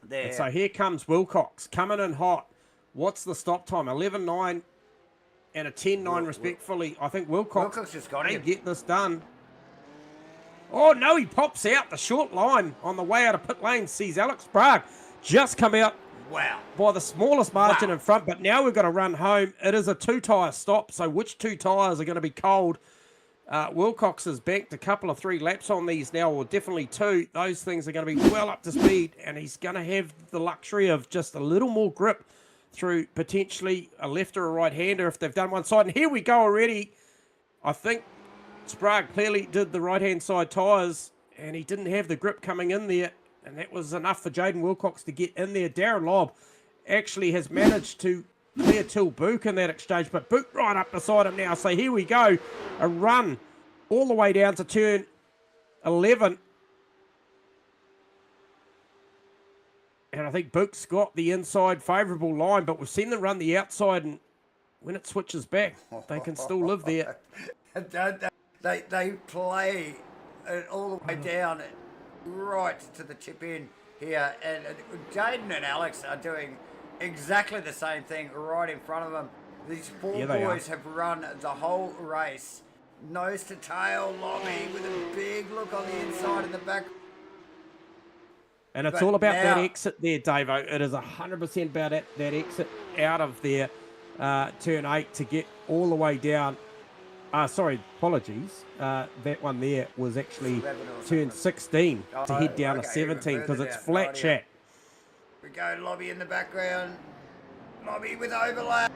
there. And so here comes Wilcox coming in hot. What's the stop time? 11.9 and a 10.9 respectfully. I think Wilcox has got may get this done. Oh, no, he pops out the short line on the way out of pit lane. Sees Alex Sprague just come out by the smallest margin in front. But now we've got to run home. It is a two-tyre stop. So which two tyres are going to be cold? Wilcox has banked a couple of 3 laps on these now, or definitely 2. Those things are going to be well up to speed. And he's going to have the luxury of just a little more grip through potentially a left or a right-hander if they've done one side. And here we go already. I think Sprague clearly did the right-hand side tyres, and he didn't have the grip coming in there, and that was enough for Jaden Wilcox to get in there. Darren Lobb actually has managed to clear Till Book in that exchange, but Book right up beside him now. So here we go. A run all the way down to turn 11. And I think Book's got the inside favourable line, but we've seen them run the outside, and when it switches back, they can still live there. They play it all the way down, right to the chip in here. And Jaden and Alex are doing exactly the same thing right in front of them. These four boys have run the whole race, nose to tail, Lobby with a big look on the inside and the back. And it's all about that exit there, Davo. It is 100% about that exit out of there, turn 8 to get all the way down. Sorry, apologies. That one there was actually turn 16 to head down to 17 because it's flat chat. We go Lobby in the background. Lobby with overlap.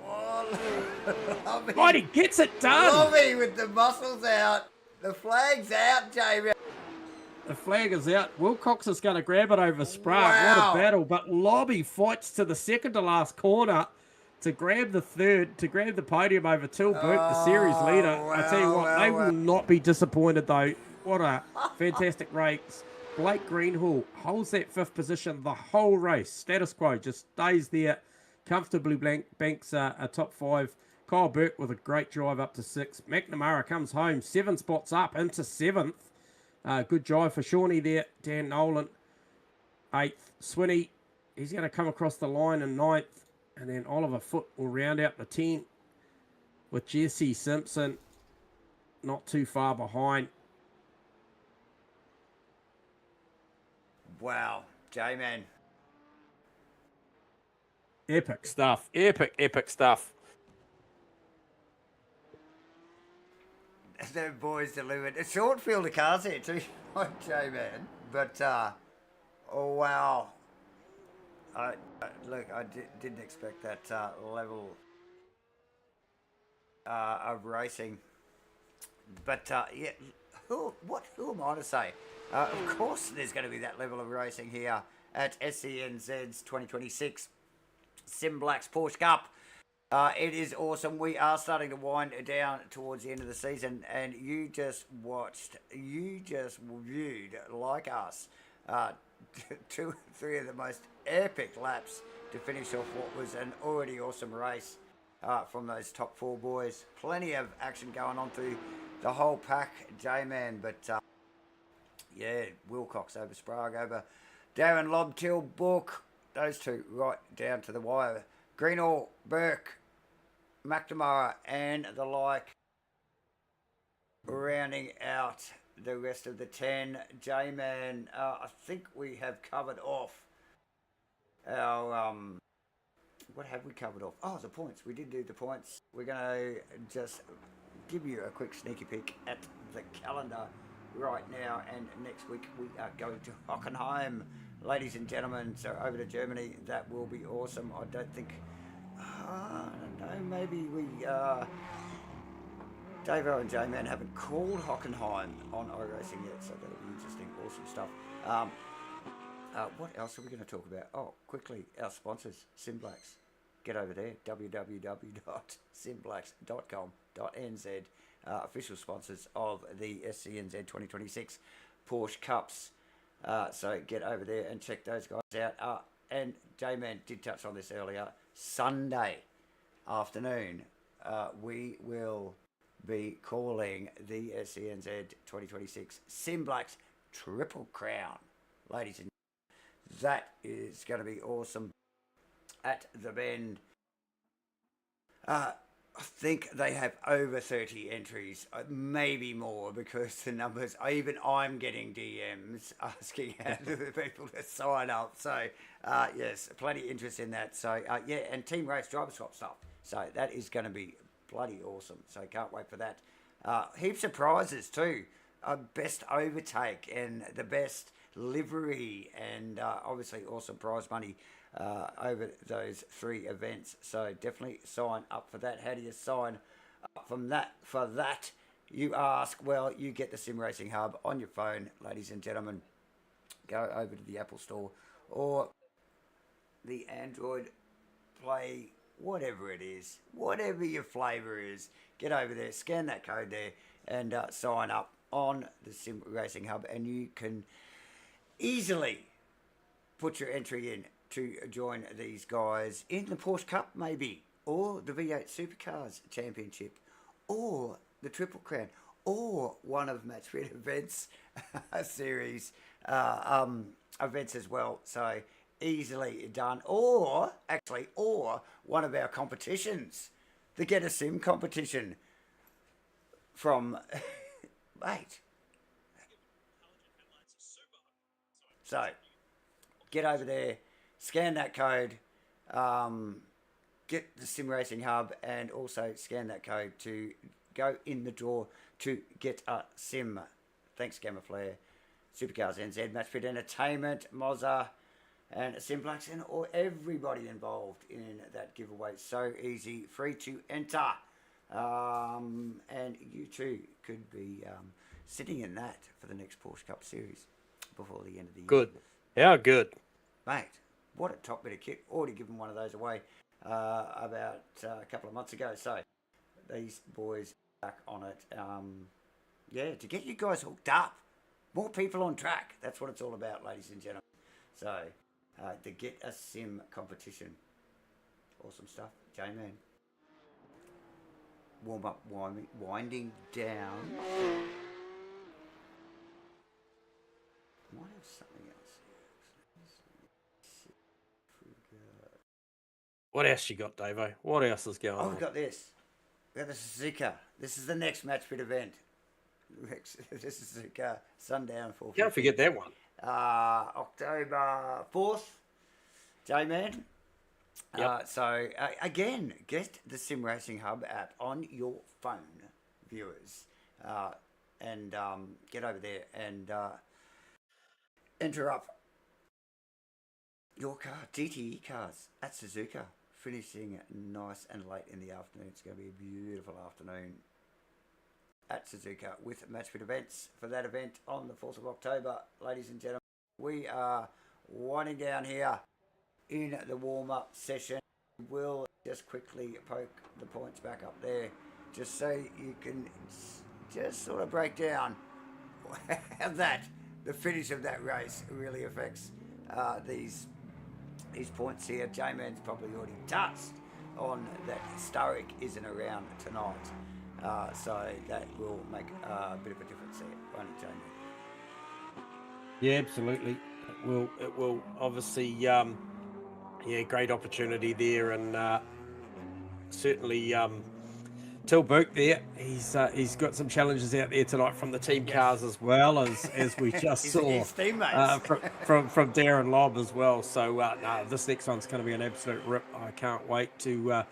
Oh, Lobby. He gets it done. Lobby with the muscles out. The flag's out, Jamie. The flag is out. Wilcox is going to grab it over Sprague. What a battle. But Lobby fights to the second to last corner to grab the third, to grab the podium over Till Book, the series leader. I tell you what, they will not be disappointed, though. What a fantastic race. Blake Greenhall holds that 5th position the whole race. Status quo, just stays there. Comfortably banks a top 5. Kyle Burke with a great drive up to 6. McNamara comes home 7 spots up into 7th. Good drive for Shawnee there. Dan Nolan, 8th. Swinney, he's going to come across the line in 9th. And then Oliver Foote will round out the 10 with Jesse Simpson not too far behind. Wow, J-Man. Epic stuff. Epic stuff. The boys delivered. A short field of cars here too, J-Man. But, oh, wow. Look, I didn't expect that level of racing. But, yeah, who am I to say? Of course there's going to be that level of racing here at SCNZ's 2026 SIMBLACKS Porsche Cup. It is awesome. We are starting to wind down towards the end of the season, and you just viewed, like us, 2 or 3 of the most epic laps to finish off what was an already awesome race from those top 4 boys. Plenty of action going on through the whole pack, J-Man, but yeah, Wilcox over Sprague, over Darren Lobtill, Book, those 2 right down to the wire. Greenall, Burke, McNamara and the like, rounding out the rest of the 10. J-Man, I think we have covered off our, what have we covered off? Oh, the points. We did do the points. We're going to just give you a quick sneaky peek at the calendar right now, and next week we are going to Hockenheim, ladies and gentlemen, so over to Germany. That will be awesome. I don't think, I don't know, maybe we, Davo and J-Man haven't called Hockenheim on iRacing yet, so that'll be interesting, awesome stuff. What else are we going to talk about? Oh, quickly, our sponsors, SIMBLACKS. Get over there, www.simblacks.com.nz, official sponsors of the SCNZ 2026 Porsche Cups. So get over there and check those guys out. And J-Man did touch on this earlier. Sunday afternoon, we will be calling the SCNZ 2026 SIMBLACKS Triple Crown, ladies and gentlemen. That is going to be awesome at the Bend. I think they have over 30 entries, maybe more, because the numbers, even I'm getting DMs asking the people to sign up. So, yes, plenty of interest in that. So, yeah, and team race driver swap stuff. So that is going to be bloody awesome. So can't wait for that. Heaps of prizes too. Best overtake and the best livery, and obviously awesome prize money over those 3 events. So definitely sign up for that. How do you sign up for that? You ask. Well, you get the SimRacing Hub on your phone, ladies and gentlemen. Go over to the Apple Store or the Android Play, whatever it is, whatever your flavour is. Get over there, scan that code there, and sign up on the SimRacing Hub, and you can easily put your entry in to join these guys in the Porsche Cup, maybe, or the V8 Supercars Championship, or the Triple Crown, or one of Matchfit events, series events as well. So easily done. Or one of our competitions, the Get a Sim competition from mate. So get over there, scan that code, get the SimRacing Hub, and also scan that code to go in the draw to get a sim. Thanks, GAMAFLARE, Supercars NZ, Matchfit Entertainment, Mozza, and SIMBLACKS, and everybody involved in that giveaway. So easy, free to enter. And you too could be sitting in that for the next Porsche Cup Series before the end of the year. Good. How good. Mate, what a top bit of kit. Already given one of those away about a couple of months ago. So these boys are back on it. Yeah, to get you guys hooked up. More people on track. That's what it's all about, ladies and gentlemen. So, the Get a Sim competition. Awesome stuff. J-Man. Warm up, winding down. Might have something else here. What else you got, Davo? What else is going on? Oh, we've got this. We've got the Suzuka. This is the next Matchfit event. This is Suzuka Sundown 450. Can't forget that one. October 4th. J-Man. Yep. So, again, get the SimRacing Hub app on your phone, viewers. And get over there and enter up your car, GTE cars at Suzuka, finishing nice and late in the afternoon. It's going to be a beautiful afternoon at Suzuka with Matchfit events. For that event on the 4th of October, ladies and gentlemen, we are winding down here in the warm-up session. We'll just quickly poke the points back up there just so you can just sort of break down how the finish of that race really affects these points here. J-Man's probably already touched on that Sturrock isn't around tonight, so that will make a bit of a difference there, won't it, J-Man? Yeah, absolutely. It will obviously, great opportunity there, and certainly Till Burke there. He's got some challenges out there tonight from the team cars as well as we just saw his teammates. from Darren Lobb as well. So this next one's going to be an absolute rip. I can't wait to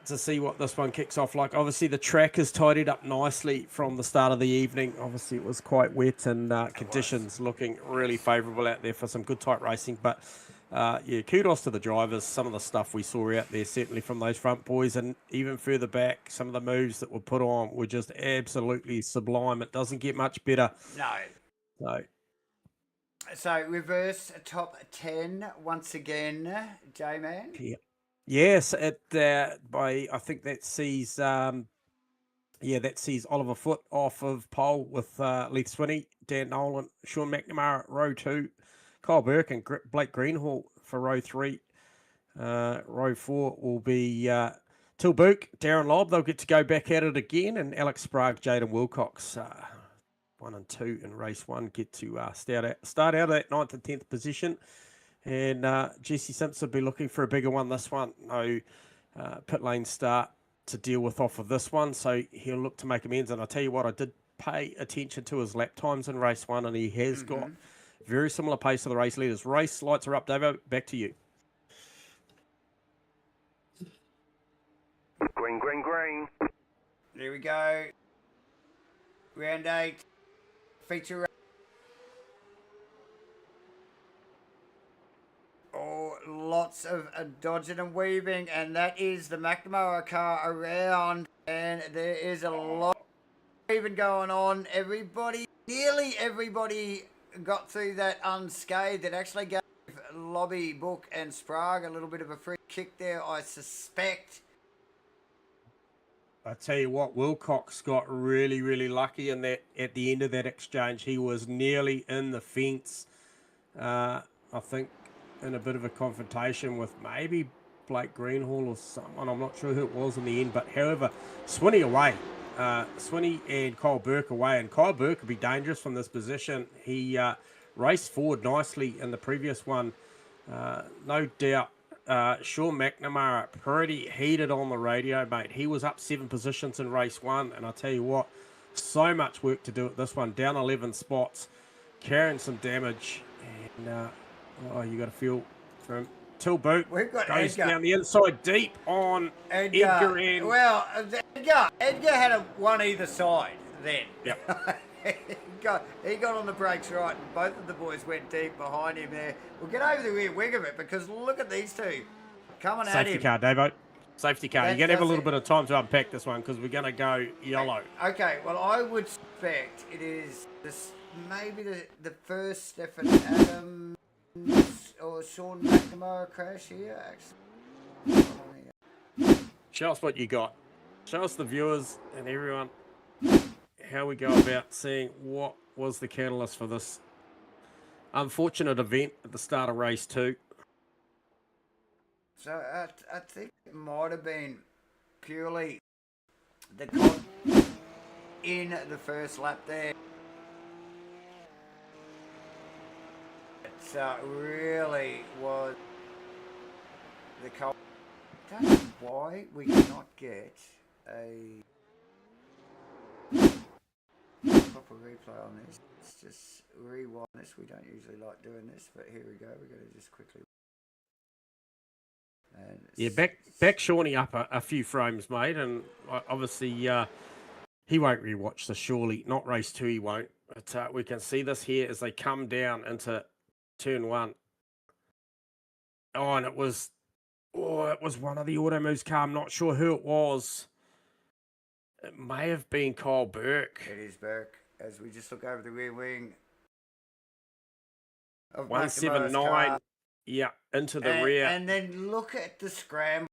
see what this one kicks off like. Obviously, the track is tidied up nicely from the start of the evening. Obviously, it was quite wet and conditions looking really favourable out there for some good tight racing. But kudos to the drivers. Some of the stuff we saw out there, certainly from those front boys, and even further back, some of the moves that were put on were just absolutely sublime. It doesn't get much better. No. So reverse top 10 once again, J-Man. Yeah. Yes, I think that sees Oliver Foote off of pole with Leith Swinney, Dan Nolan, Sean McNamara row 2, Kyle Burke and Blake Greenhall for row 3. Row 4 will be Till Burke, Darren Lobb. They'll get to go back at it again, and Alex Sprague, Jaden Wilcox, 1 and 2 in race 1, get to start out at 9th and 10th position. And Jesse Simpson will be looking for a bigger one this one. No pit lane start to deal with off of this one, so he'll look to make amends. And I'll tell you what, I did pay attention to his lap times in race 1, and he has got very similar pace to the race leaders. Race lights are up, Davo. Back to you. Green, green, green. There we go. Round 8. Feature race. Oh, lots of dodging and weaving, and that is the McNamara car around, and there is a lot of weaving going on. Nearly everybody got through that unscathed. It actually gave Lobby, Book and Sprague a little bit of a free kick there, I suspect. I tell you what, Wilcox got really, really lucky in that. At the end of that exchange, he was nearly in the fence. I think in a bit of a confrontation with maybe Blake Greenhall or someone. I'm not sure who it was in the end, but however, Swinney away. Swinney and Kyle Burke away, and Kyle Burke could be dangerous from this position. He raced forward nicely in the previous one. No doubt. Sean McNamara pretty heated on the radio, mate. He was up 7 positions in race 1, and I tell you what, so much work to do at this one. Down 11 spots, carrying some damage, and you got to feel from Till Boot. We've got goes Edgar down the inside deep on Edgar. And well, Edgar had one either side then. Yep. he got on the brakes right, and both of the boys went deep behind him there. We'll get over the rear wing of it, because look at these two coming at him. Safety car, Davo. Safety car. You're going to have a little bit of time to unpack this one, because we're going to go yellow. Okay, well, I would suspect it is maybe the first Stephen Adams or Sean McNamara crash here, actually. Show us what you got. Show us the viewers and everyone how we go about seeing what was the catalyst for this unfortunate event at the start of race 2. So I think it might have been purely the cod in the first lap there. It really was the cod. I don't know why we cannot get a proper replay on this. Let's just rewind this. We don't usually like doing this, but here we go. We're going to just quickly. And yeah, back Shawnee up a few frames, mate, and obviously he won't rewatch this, surely. Not race 2, he won't. But we can see this here as they come down into turn 1. Oh, and it was one of the Auto Moves car. I'm not sure who it was. It may have been Kyle Burke. It is Burke. As we just look over the rear wing. of McNamara's 179. car. Yeah, into the rear. And then look at the scramble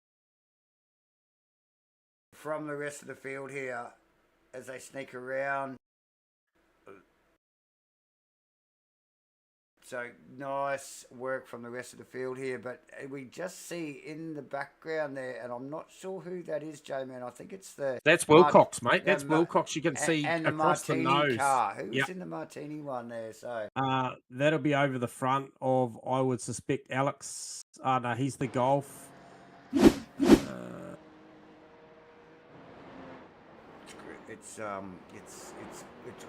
from the rest of the field here as they sneak around. So nice work from the rest of the field here, but we just see in the background there, and I'm not sure who that is, J-Man. I think it's That's Wilcox, mate. That's Wilcox. You can see and across the nose. Car. Who's in the Martini one there? So that'll be over the front of, I would suspect, Alex. No, he's the Golf. It's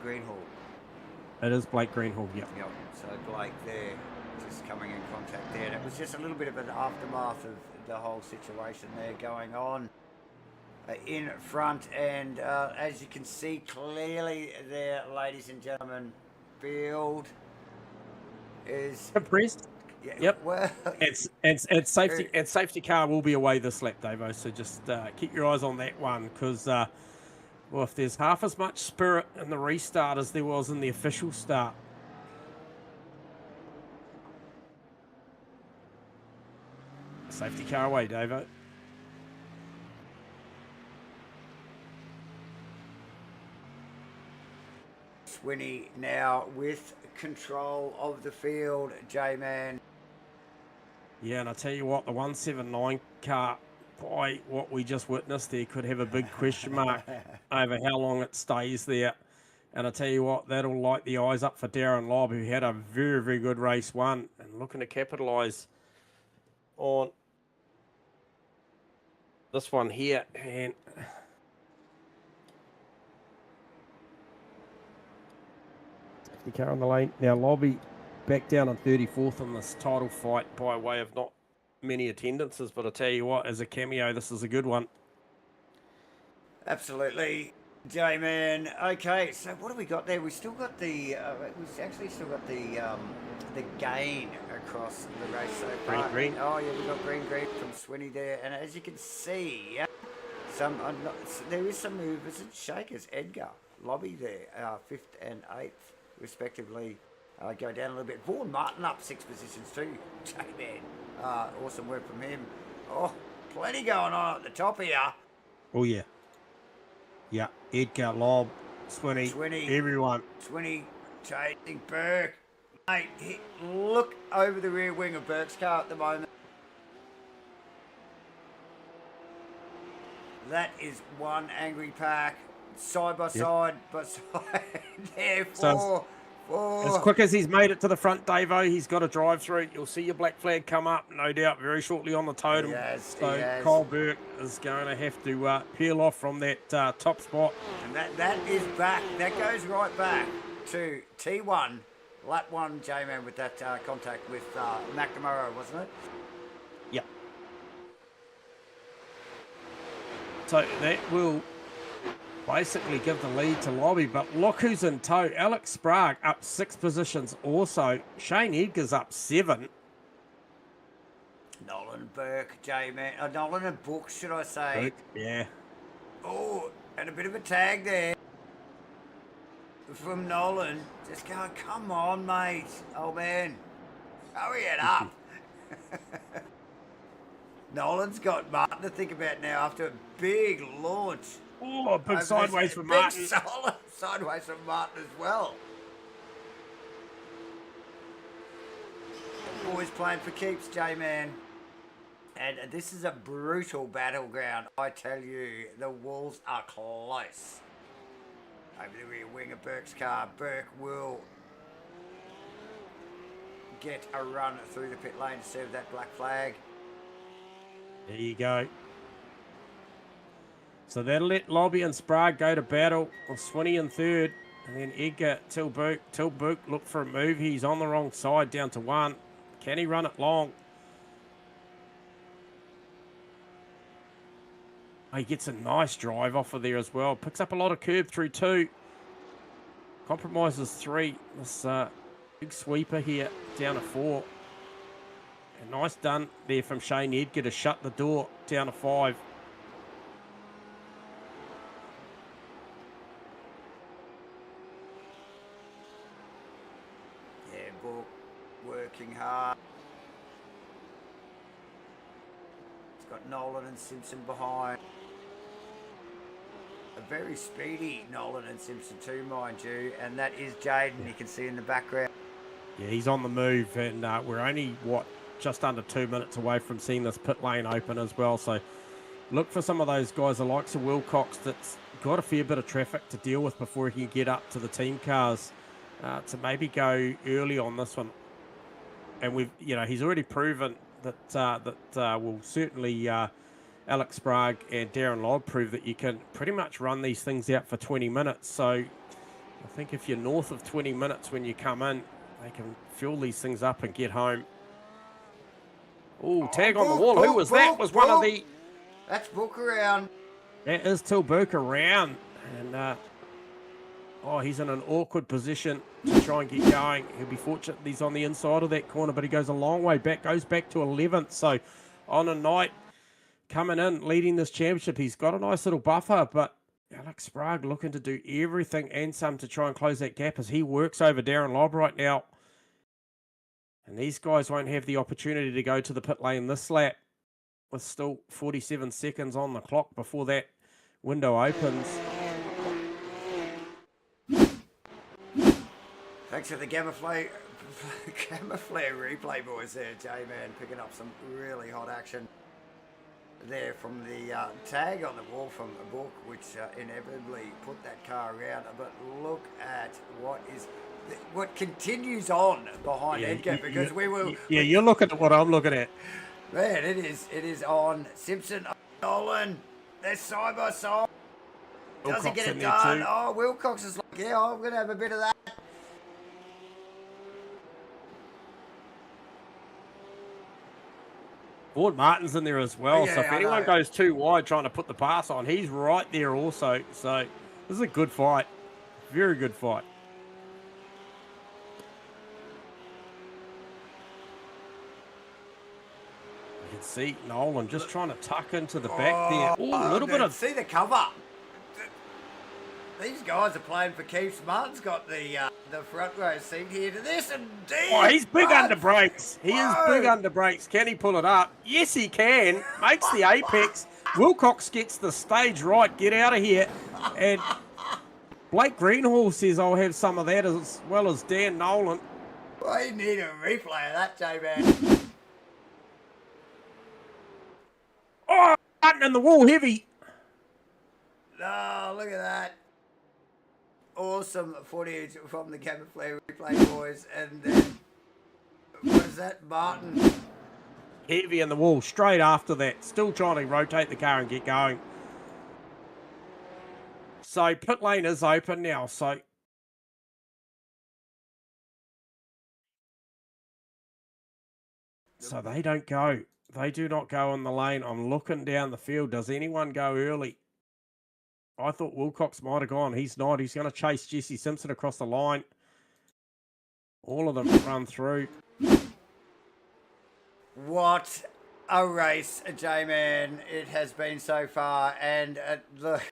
Greenhall. It is Blake Greenhall, yeah. Yep. So Blake there, just coming in contact there. And it was just a little bit of an aftermath of the whole situation there going on in front. And as you can see clearly there, ladies and gentlemen, field is impressed. Yeah, yep. Well, and safety car will be away this lap, Davo. So just keep your eyes on that one, because well, if there's half as much spirit in the restart as there was in the official start. Safety car away, Davo. Swinney now with control of the field, J-Man. Yeah, and I tell you what, the 179 car, boy, what we just witnessed there could have a big question mark over how long it stays there. And I tell you what, that'll light the eyes up for Darren Lobb, who had a very, very good race one and looking to capitalise on this one here. And safety car on the lane. Now, Lobby back down on 34th in this title fight by way of not many attendances, but I tell you what, as a cameo, this is a good one. Absolutely, J-Man. Okay, so what have we got there? We still got the we've actually still got the gain across the race so far. Green. Oh yeah, we got green from Swinney there, and as you can see, there is some movers and shakers. Edgar, Lobby there, 5th and 8th respectively. Go down a little bit. Vaughan Martin up 6 positions too. J-Man. Awesome work from him. Oh, plenty going on at the top here. Oh, yeah. Yeah, Edgar, Lobb, Swinney, everyone. Swinney chasing Burke. Mate, look over the rear wing of Burke's car at the moment. That is one angry pack. Side by side, there, four. As quick as he's made it to the front, Davo, he's got a drive through. You'll see your black flag come up, no doubt, very shortly on the totem. So Kyle Burke is going to have to peel off from that top spot. And that is back. That goes right back to T1, lap 1, J-Man, with that contact with McNamara, wasn't it? Yep. So that will basically give the lead to Lobby, but look who's in tow. Alex Sprague up 6 positions also. Shane Edgar's up 7. Nolan Burke, J-Man. Nolan and Brooks, should I say. Burke, yeah. Oh, and a bit of a tag there from Nolan. Just going, come on, mate. Oh, man. Hurry it up. Nolan's got Martin to think about now after a big launch. Oh, big sideways from Martin. Big solid sideways from Martin as well. The boys playing for keeps, J-Man. And this is a brutal battleground, I tell you. The walls are close. Over the rear wing of Burke's car. Burke will get a run through the pit lane to serve that black flag. There you go. So that'll let Lobby and Sprague go to battle. Or Swinney in 3rd. And then Edgar, Tilbuck look for a move. He's on the wrong side, down to 1. Can he run it long? Oh, he gets a nice drive off of there as well. Picks up a lot of curb through 2. Compromises 3. This big sweeper here, down to 4. And nice done there from Shane Edgar to shut the door, down to 5. working hard. It's got Nolan and Simpson behind. A very speedy Nolan and Simpson too, mind you, and that is Jaden. You can see in the background. Yeah, he's on the move, and we're only, just under 2 minutes away from seeing this pit lane open as well. So look for some of those guys, the likes of Wilcox, that's got a fair bit of traffic to deal with before he can get up to the team cars, to maybe go early on this one. And he's already proven that will certainly Alex Sprague and Darren Lobb prove that you can pretty much run these things out for 20 minutes. So I think if you're north of 20 minutes when you come in, they can fill these things up and get home. Ooh, tag on the wall. Who was that? Was one of the... That's Book Around. That is Tilburg around. And, he's in an awkward position to try and get going. He'll be fortunate he's on the inside of that corner, but he goes a long way back, goes back to 11th. So on a night, coming in, leading this championship, he's got a nice little buffer, but Alex Sprague looking to do everything and some to try and close that gap as he works over Darren Lobb right now. And these guys won't have the opportunity to go to the pit lane this lap with still 47 seconds on the clock before that window opens. Thanks for the GAMAFLARE replay, boys there, J-Man, picking up some really hot action there from the tag on the wall from a book, which inevitably put that car around. But look at what continues on behind Edgar, because we will... Yeah, you're looking at what I'm looking at. Man, it is on. Simpson, Nolan, they're side by side. Doesn't get it done. Oh, Wilcox is like, yeah, I'm going to have a bit of that. Ward Martin's in there as well, so if anyone goes too wide trying to put the pass on, he's right there also. So this is a good fight. Very good fight. You can see Nolan just trying to tuck into the back there. Ooh, a little bit of... See the cover. These guys are playing for keeps. Martin's got the front row seat here to this, and he's big under brakes. He is big under brakes. Can he pull it up? Yes, he can. Makes the apex. Wilcox gets the stage right. Get out of here. And Blake Greenhall says, I'll have some of that, as well as Dan Nolan. We need a replay of that, J-Man. Oh, Martin in the wall, heavy. Oh, look at that. Awesome footage from the GAMAFLARE replay, boys. And then, what is that? Martin. Heavy in the wall, straight after that. Still trying to rotate the car and get going. So, pit lane is open now. So they don't go. They do not go in the lane. I'm looking down the field. Does anyone go early? I thought Wilcox might have gone. He's not. He's going to chase Jesse Simpson across the line. All of them run through. What a race, J-Man, it has been so far. And look,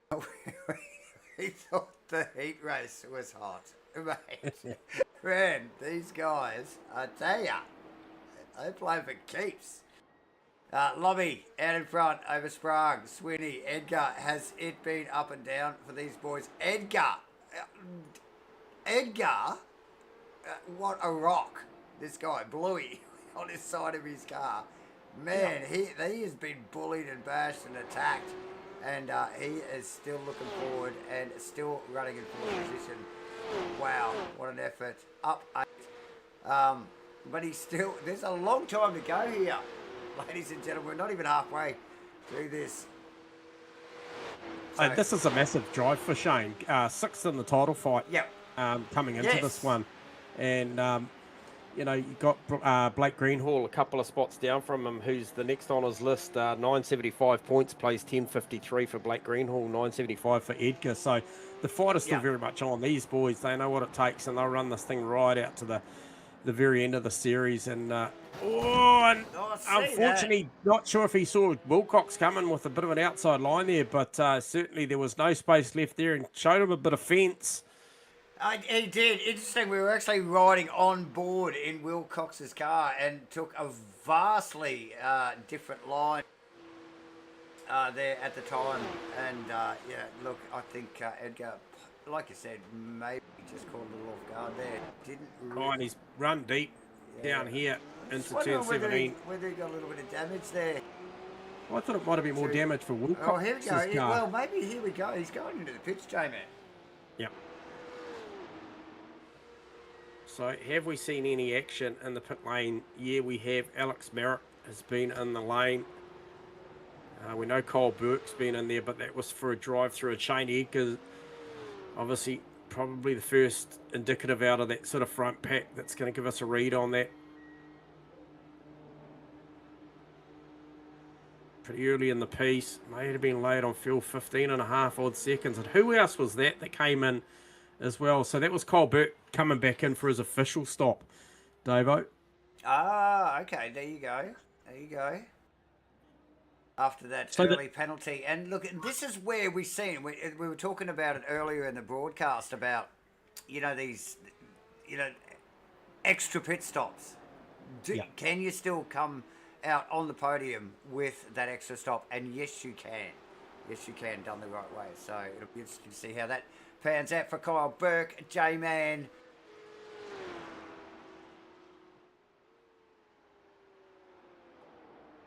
we thought the heat race was hot. Mate, man, these guys, I tell ya, they play for keeps. Lobby out in front over Sprague, Swinney, Edgar. Has it been up and down for these boys? Edgar, what a rock. This guy, Bluey, on his side of his car. Man, he has been bullied and bashed and attacked. And he is still looking forward and still running in fourth position. Wow, what an effort. Up 8. But he's still, there's a long time to go here. Ladies and gentlemen, we're not even halfway through this. So, this is a massive drive for Shane. 6th in the title fight. Yep. Coming into this one. And, you got Blake Greenhall a couple of spots down from him, who's the next on his list. 975 points, plays 1053 for Blake Greenhall, 975 for Edgar. So the fight is still very much on. These boys, they know what it takes, and they'll run this thing right out to the very end of the series. And unfortunately, not sure if he saw Wilcox coming with a bit of an outside line there, but certainly there was no space left there and showed him a bit of fence. He did. Interesting. We were actually riding on board in Will Cox's car and took a vastly different line there at the time. And yeah, look, I think Edgar, like you said, maybe just caught a little off guard there. Didn't really... Oh, and he's run deep down here into turn 17. Whether he got a little bit of damage there. Well, I thought it might have been more damage for Will Oh, here we Cox's go. car. Well, maybe here we go. He's going into the pits, J-Man. Yep. So, have we seen any action in the pit lane? Yeah, we have. Alex Merritt has been in the lane. We know Kyle Burke's been in there, but that was for a drive through a chain egg. Obviously, probably the first indicative out of that sort of front pack that's going to give us a read on that. Pretty early in the piece. May have been late on fuel, 15.5 odd seconds. And who else was that came in as well? So that was Kyle Burke coming back in for his official stop, Davo. Ah, okay. There you go. There you go. After that early penalty. And look, this is where we've seen, we were talking about it earlier in the broadcast about, these, extra pit stops. Can you still come out on the podium with that extra stop? And yes, you can. Yes, you can, done the right way. So it'll be interesting to see how that pans out for Kyle Burke, J-Man.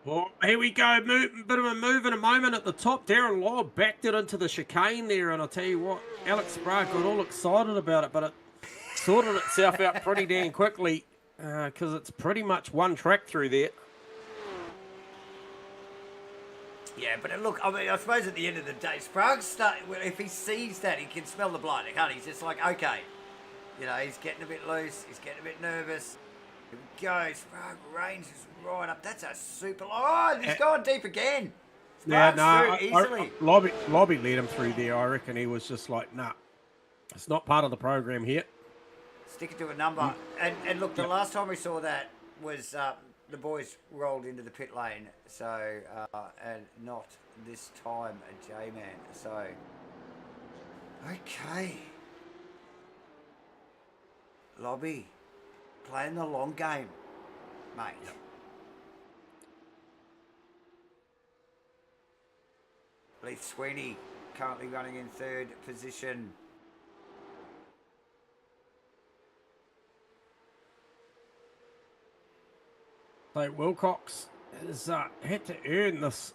Well, here we go. Bit of a move in a moment at the top. Darren Law backed it into the chicane there, and I'll tell you what, Alex Sprague got all excited about it, but it sorted itself out pretty damn quickly because it's pretty much one track through there. Yeah, but look, I mean, I suppose at the end of the day, Sprague's if he sees that, he can smell the blood, can't he? He's just like, okay, he's getting a bit loose, he's getting a bit nervous. Here we go, Sprague ranges right up. That's a super... Oh, he's going deep again. Sprague's through easily. Lobby led him through there. I reckon he was just like, nah, it's not part of the program here. Stick it to a number. And look, the last time we saw that was the boys rolled into the pit lane. So, and not this time a J-Man. So, okay. Lobby. Playing the long game, mate. Yep. Leith Sweeney currently running in third position. So Wilcox has had to earn this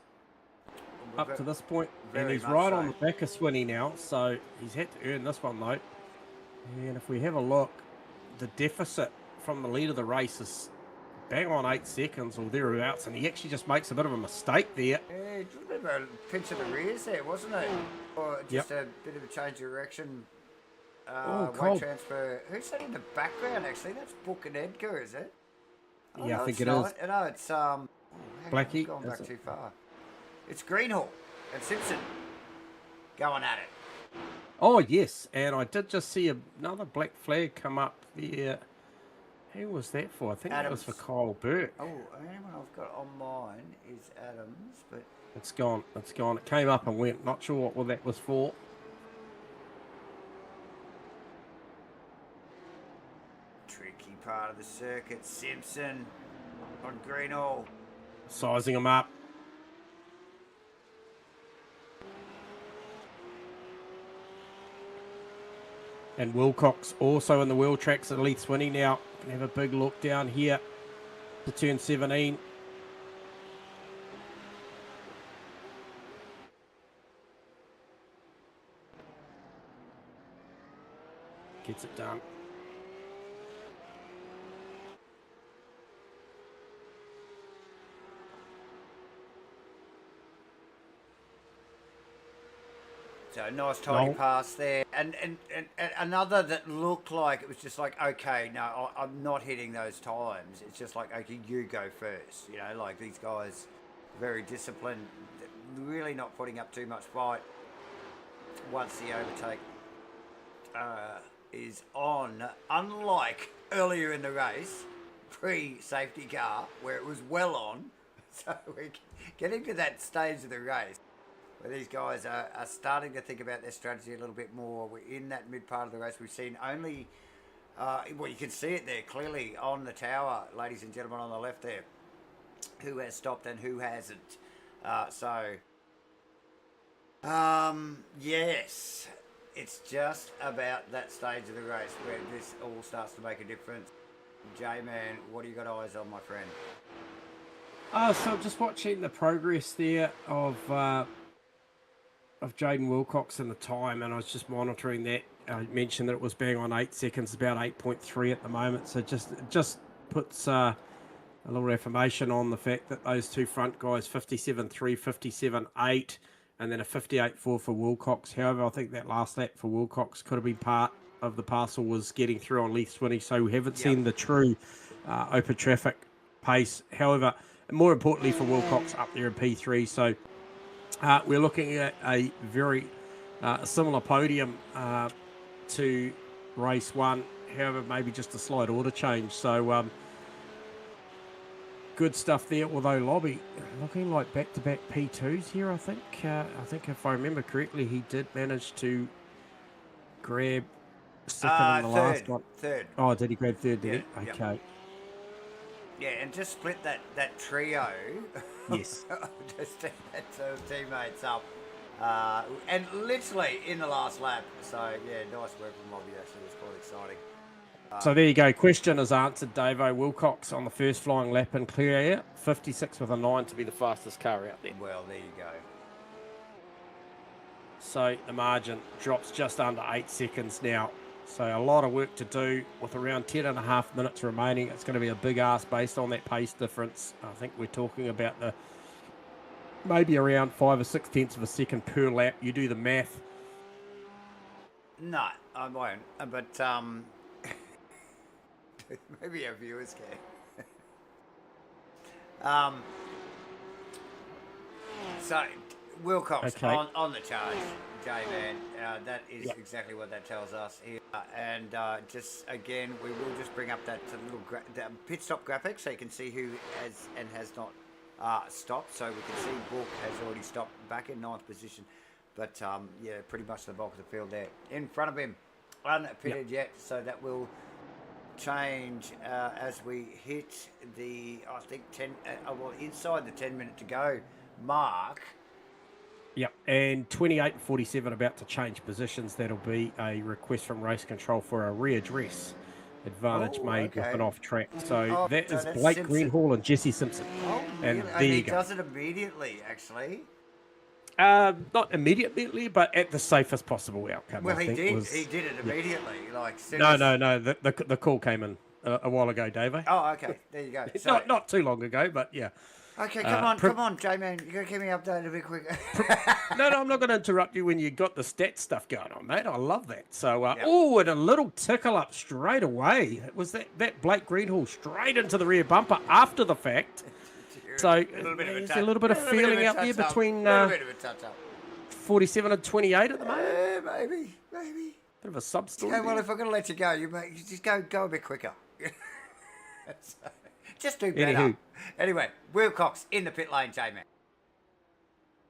up to this point, and he's right on the back of Sweeney now, so he's had to earn this one though. And if we have a look, the deficit from the lead of the race is bang on 8 seconds or thereabouts, and he actually just makes a bit of a mistake there. Yeah, it was a bit of a pinch of the rears there, wasn't it? Or just a bit of a change of direction. Weight transfer. Who's that in the background, actually? That's Book and Edgar, is it? Oh, yeah, no, I think it is. No, it's Blackie. I've gone back too far. It's Greenhall and Simpson going at it. Oh, yes, and I did just see another black flag come up there. Who was that for? I think Adams. That was for Kyle Burke. Oh, anyone I've got on mine is Adams, but... It's gone. It's gone. It came up and went. Not sure what that was for. Tricky part of the circuit. Simpson on Greenhall. Sizing him up. And Wilcox also in the wheel tracks at Leith Sweeney now. Can have a big look down here to turn 17. Gets it done. So nice tidy pass there, and another that looked like it was just like, okay, no, I'm not hitting those times. It's just like, okay, you go first. Like these guys, very disciplined, really not putting up too much fight. Once the overtake is on, unlike earlier in the race, pre-safety car, where it was well on. So we're getting to that stage of the race where these guys are starting to think about their strategy a little bit more. We're in that mid part of the race. We've seen only, well, you can see it there clearly on the tower, ladies and gentlemen, on the left there, who has stopped and who hasn't. Yes, it's just about that stage of the race where this all starts to make a difference. J-Man, what do you got eyes on, my friend? So just watching the progress there of Jaden Wilcox and the time, and I was just monitoring that. I mentioned that it was bang on 8 seconds, about 8.3 at the moment. So just puts a little affirmation on the fact that those two front guys, 57.3, 57.8, and then a 58.4 for Wilcox. However, I think that last lap for Wilcox could have been part of the parcel was getting through on Leith Swinney, so we haven't seen the true open traffic pace. However, more importantly for Wilcox up there in P3, so we're looking at a very similar podium to race 1, however, maybe just a slight order change. So good stuff there, although Lobby looking like back-to-back P2s here, I think. I think if I remember correctly, he did manage to grab second in the last one. Third. Oh, did he grab third, did he? Yep. Okay. Yeah, and just split that trio. Yes. Just teammates up. And literally in the last lap. So, yeah, nice work from Lobby, actually. It was quite exciting. So there you go. Question is answered, Davo. Wilcox on the first flying lap in clear air. 56 with a 9 to be the fastest car out there. Well, there you go. So the margin drops just under 8 seconds now. So a lot of work to do with around 10.5 minutes remaining. It's going to be a big ask based on that pace difference. I think we're talking about maybe around 5 or 6 tenths of a second per lap. You do the math. No, I won't. But maybe our viewers can. So Wilcox on the charge, J-Man. That is exactly what that tells us here. And just again, we will just bring up that little pit stop graphic so you can see who has and has not stopped. So we can see Book has already stopped back in 9th position. But yeah, pretty much the bulk of the field there in front of him, unpitted yet. So that will change as we hit the, I think, inside the 10 minute to go mark. Yep, and 28.47 about to change positions. That'll be a request from race control for a readdress advantage made with an off track. So that is Blake Simpson. Greenhall and Jesse Simpson. Oh, and really? there you he go. Does it immediately, actually. Not immediately, but at the safest possible outcome. Well, I think he did it immediately. No. The call came in a while ago, Dave. Oh, okay. There you go. So, not too long ago, but yeah. Okay, come on, J-Man. You got to keep me updated a bit quicker. No, I'm not going to interrupt you when you got the stats stuff going on, mate. I love that. So, and a little tickle up straight away. It was that Blake Greenhall straight into the rear bumper after the fact. So there's a little bit of feeling out there between 47 and 28 at the moment. Maybe. Bit of a sub-story. Yeah, well, if I'm going to let you go, you just go a bit quicker. Just do better. Anywho. Anyway, Wilcox in the pit lane, J-Man.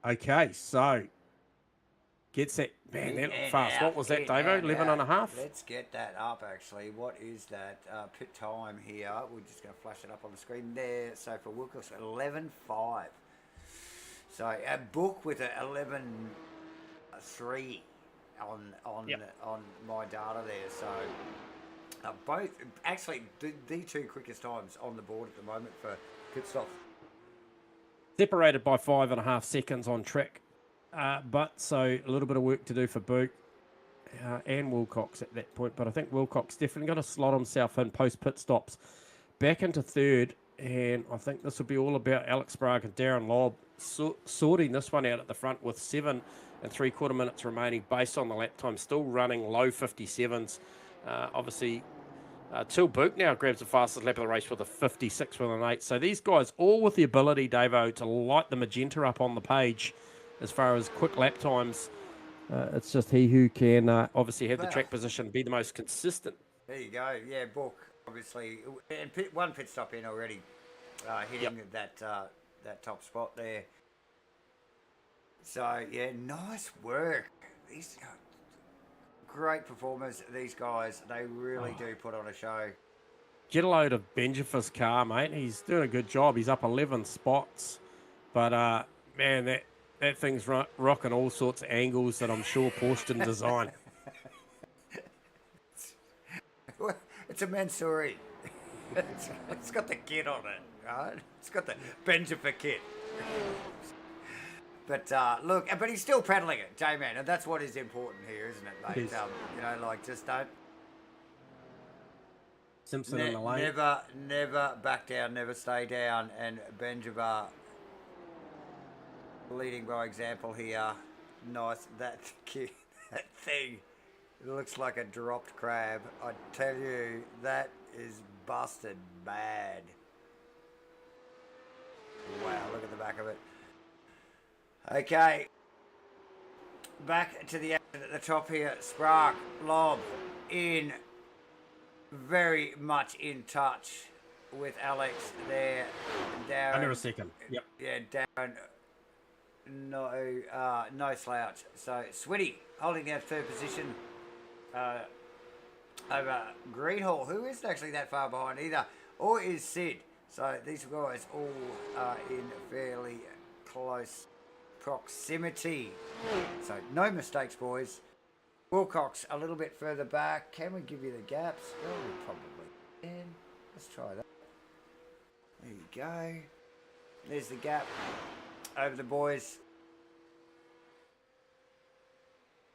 Okay, so gets that. Man, that looked fast. What was that, Davo? 11.5? Let's get that up, actually. What is that pit time here? We're just going to flash it up on the screen there. So for Wilcox, 11.5. So a Book with a 11.3 on my data there. So both, actually, the two quickest times on the board at the moment for pit stop. Separated by 5.5 seconds on track. But so a little bit of work to do for Book and Wilcox at that point. But I think Wilcox definitely going to slot himself in post pit stops back into third. And I think this will be all about Alex Sprague and Darren Lobb sorting this one out at the front with 7 3/4 minutes remaining based on the lap time. Still running low 57s. Obviously, Till Book now grabs the fastest lap of the race with a 56 with an 8. So these guys all with the ability, Davo, to light the magenta up on the page as far as quick lap times. It's just he who can obviously have the track position, be the most consistent. There you go. Yeah, Book, obviously. And one pit stop in already, hitting that top spot there. So, yeah, nice work. These great performers, these guys. They really do put on a show. Get a load of Benjamin's car, mate. He's doing a good job. He's up 11 spots. But, man, that thing's rocking all sorts of angles that I'm sure Porsche didn't design. It's a Mansouri. It's got the kit on it, right? It's got the Benjamin kit. But look, but he's still peddling it, J-Man, and that's what is important here, isn't it, mate? It is. You know, like, just don't... Simpson in the lane. Never back down, never stay down, and Benjamin leading by example here. Nice, that thing, it looks like a dropped crab. I tell you, that is busted bad. Wow, look at the back of it. Okay, back to the action at the top here. Spark, Lob, in, very much in touch with Alex there. Darren, Under a second. Yep. Yeah, Darren, no slouch. So Switty holding that third position over Greenhall, who isn't actually that far behind either, or is Sid. So these guys all are in fairly close proximity. So no mistakes, boys. Wilcox a little bit further back. Can we give you the gaps? Oh, we probably can. Let's try that. There you go. There's the gap over the boys.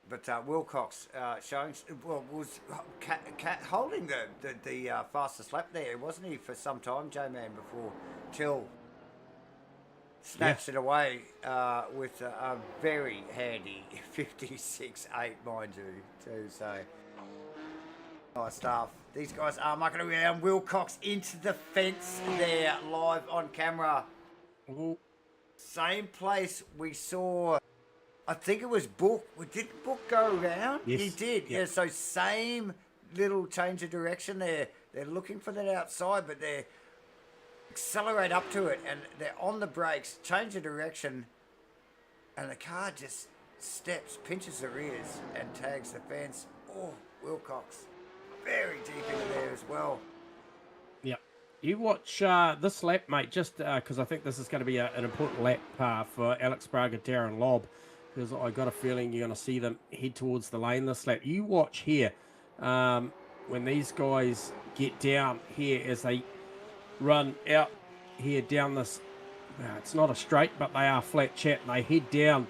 But Wilcox showing, well, was holding the fastest lap there, wasn't he, for some time, J-Man, before Till snatched it away with a very handy 56.8, mind you, too. So, nice stuff. These guys are mucking around. Wilcox into the fence there, live on camera. Ooh. Same place we saw, I think it was Book. Did Book go around? Yes. He did. Yep. Yeah, so same little change of direction there. They're looking for that outside, but they accelerate up to it, and they're on the brakes, change of direction, and the car just steps, pinches the rears, and tags the fence. Oh, Wilcox. Very deep into there as well. Yep. You watch this lap, mate, just because I think this is going to be an important lap for Alex Braga, Darren Lobb, because I got a feeling you're going to see them head towards the lane this lap. You watch here when these guys get down here as they run out here down this, it's not a straight, but they are flat chat, and they head down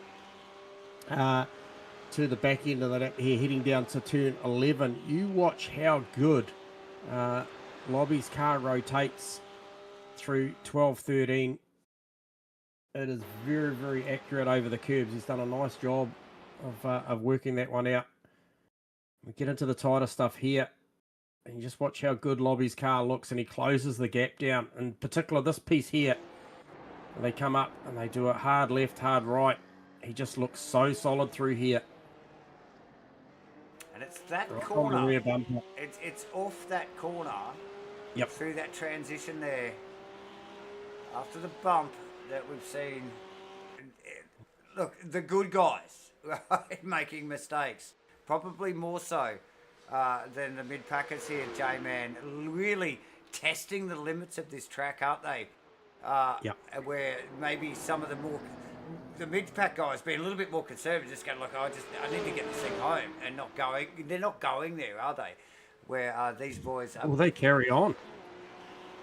to the back end of the lap here, heading down to turn 11. You watch how good Lobby's car rotates through 12, 13. It is very, very accurate over the curbs. He's done a nice job of working that one out. We get into the tighter stuff here, and you just watch how good Lobby's car looks, and he closes the gap down. In particular, this piece here, they come up and they do a hard left, hard right. He just looks so solid through here. And it's that Right corner. on the rear bumper. It's off that corner. Yep. Through that transition there. After the bump that we've seen. Look, the good guys, right, making mistakes. Probably more so than the mid-packers here, J-Man. Really testing the limits of this track, aren't they? Yep. Where maybe some of the mid-pack guys being a little bit more conservative, just going like, I need to get this thing home, and not going. They're not going there, are they? Where these boys are. Well, they carry on.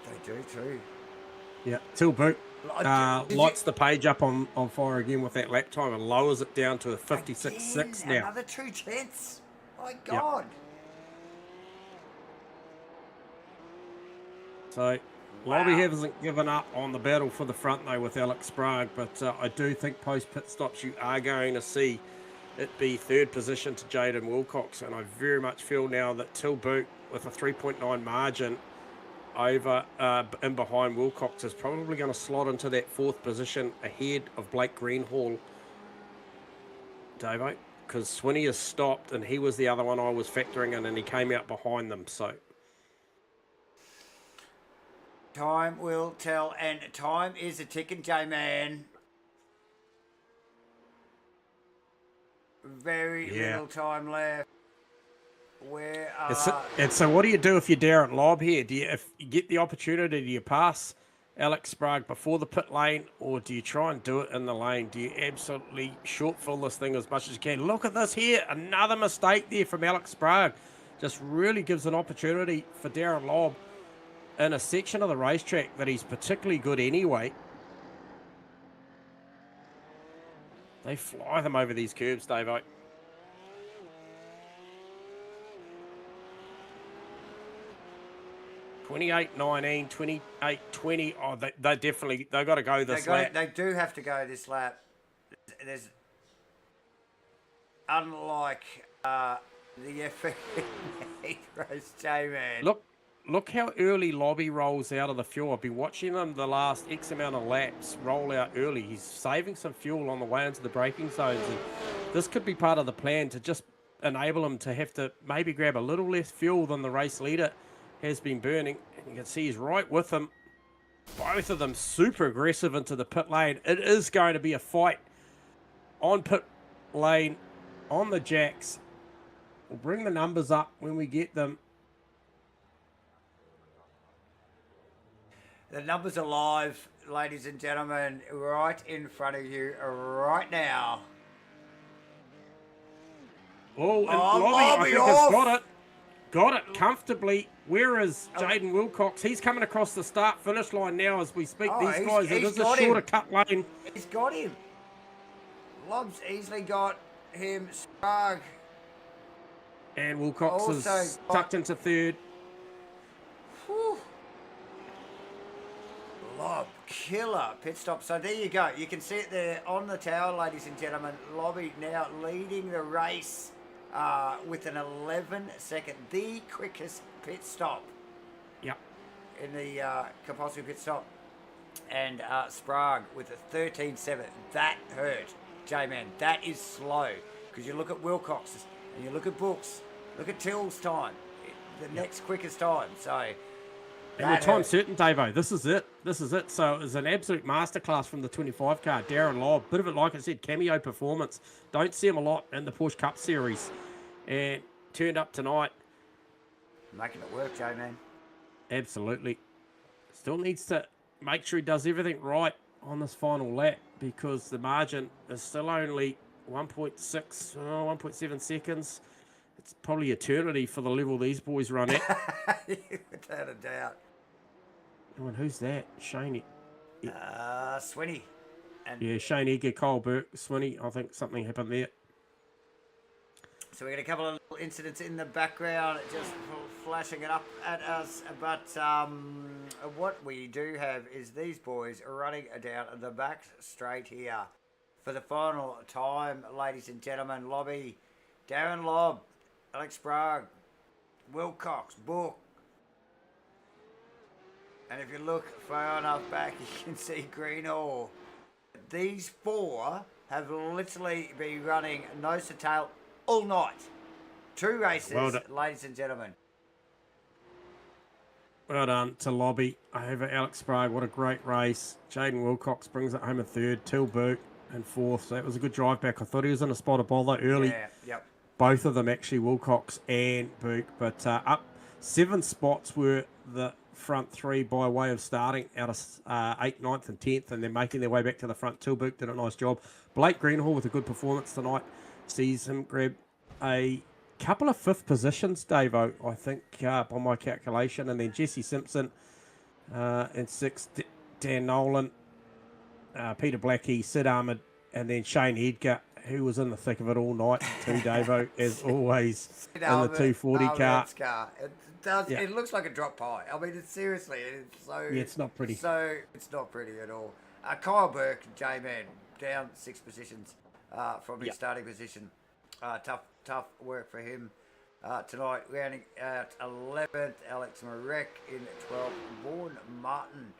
They do too. Yeah. Till Boot lights the page up on fire again with that lap time and lowers it down to a 56.6 now. Another 2/10. My God. So, Lobby hasn't given up on the battle for the front, though, with Alex Sprague, but I do think post-pit stops you are going to see it be third position to Jaden Wilcox, and I very much feel now that Till Boot, with a 3.9 margin over in behind Wilcox, is probably going to slot into that fourth position ahead of Blake Greenhall, Davo, because Swinney has stopped, and he was the other one I was factoring in, and he came out behind them, so... Time will tell, and time is a ticking, J-Man. Very little time left. Where And so what do you do if you're Darren Lobb here? If you get the opportunity, do you pass Alex Sprague before the pit lane, or do you try and do it in the lane? Do you absolutely short fill this thing as much as you can? Look at this here. Another mistake there from Alex Sprague. Just really gives an opportunity for Darren Lobb in a section of the racetrack that he's particularly good anyway. They fly them over these curbs, Davo. $28.19, $28.20. Oh, they definitely, they've got to go this lap. They do have to go this lap. There's, unlike the F8 race, J-Man. Look how early Lobby rolls out of the fuel. I've been watching them the last X amount of laps roll out early. He's saving some fuel on the way into the braking zones. And this could be part of the plan to just enable him to have to maybe grab a little less fuel than the race leader has been burning. And you can see he's right with him. Both of them super aggressive into the pit lane. It is going to be a fight on pit lane, on the jacks. We'll bring the numbers up when we get them. The numbers are live, ladies and gentlemen, right in front of you right now. Oh, and Lobby, I think, has got it comfortably. Where is Jaden Wilcox? He's coming across the start-finish line now as we speak. These guys, it is a shorter cut lane. He's got him. Lobb's easily got him. Sprague. And Wilcox is tucked into third. Whew. Lob, killer pit stop. So there you go. You can see it there on the tower, ladies and gentlemen. Lobby now leading the race with an 11-second, the quickest pit stop. Yep. In the compulsory pit stop. And Sprague with a 13.7. That hurt, J-Man. That is slow. Because you look at Wilcox's and you look at Brooks, look at Till's time. The next quickest time. So... And we're time certain, Davo. This is it. So it was an absolute masterclass from the 25 car. Darren Lobb, bit of it, like I said, cameo performance. Don't see him a lot in the Porsche Cup Series. And turned up tonight. Making it work, J-Man. Absolutely. Still needs to make sure he does everything right on this final lap because the margin is still only 1.6, 1.7 seconds. It's probably eternity for the level these boys run at. Without a doubt. Oh, and who's that? Shane. Swinney. And yeah, Shane Eager, Kyle Burke, Swinney. I think something happened there. So we got a couple of little incidents in the background just flashing it up at us. But what we do have is these boys running down the back straight here for the final time, ladies and gentlemen. Lobby, Darren Lobb, Alex Sprague, Wilcox, Book. And if you look far enough back, you can see Greenall. These four have literally been running nose to tail all night. 2 races, ladies and gentlemen. Well done to Lobby over Alex Sprague. What a great race. Jaden Wilcox brings it home in third. Till Burke in fourth. So that was a good drive back. I thought he was in a spot of bother early. Yeah, yep. Both of them actually, Wilcox and Burke. But up 7 spots were the front 3 by way of starting out of 8th, 9th and 10th, and then making their way back to the front. Till Burke did a nice job. Blake Greenhall with a good performance tonight. Sees him grab a couple of 5th positions, Davo, I think, by my calculation. And then Jesse Simpson in 6th, Dan Nolan, Peter Blackie, Sid Ahmed, and then Shane Edgar, who was in the thick of it all night too, Davo, as always, in the 240 car. It looks like a drop pie. I mean, seriously, it's so... Yeah, it's not pretty. So, it's not pretty at all. Kyle Burke, J-Man, down 6 positions from his starting position. Tough work for him tonight. Rounding out 11th, Alex Marek in 12th. Vaughan Martin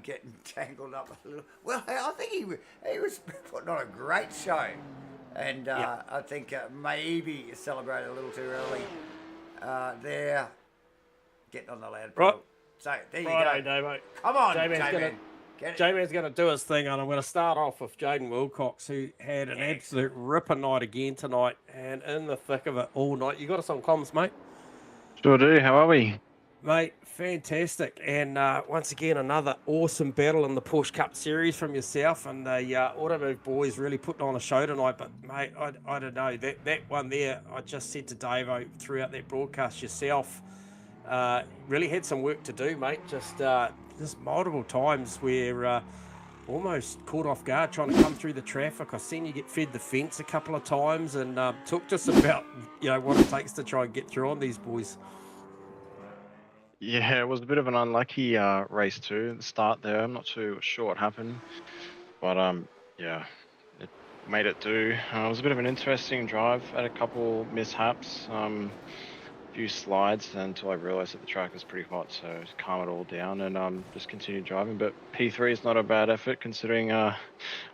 getting tangled up a little. Well, I think he was putting on a great show. And I think maybe celebrated a little too early there. Getting on the loud pedal. Right. So, there you Righto, go. Davo. Come on, J-Man's J-Man. J-Man's going to do his thing, and I'm going to start off with Jaden Wilcox, who had an absolute ripper night again tonight, and in the thick of it all night. You got us on comms, mate? Sure do. How are we? Mate, fantastic. And once again, another awesome battle in the Porsche Cup Series from yourself and the Automove boys really putting on a show tonight. But, mate, I don't know. That one there, I just said to Davo throughout that broadcast yourself, really had some work to do, mate. Just multiple times where almost caught off guard trying to come through the traffic. I've seen you get fed the fence a couple of times, and talk to us about, what it takes to try and get through on these boys. Yeah, it was a bit of an unlucky race too at the start there. I'm not too sure what happened, but yeah, it made it do. It was a bit of an interesting drive. Had a couple mishaps, a few slides until I realised that the track was pretty hot, so just calm it all down and just continued driving. But P3 is not a bad effort considering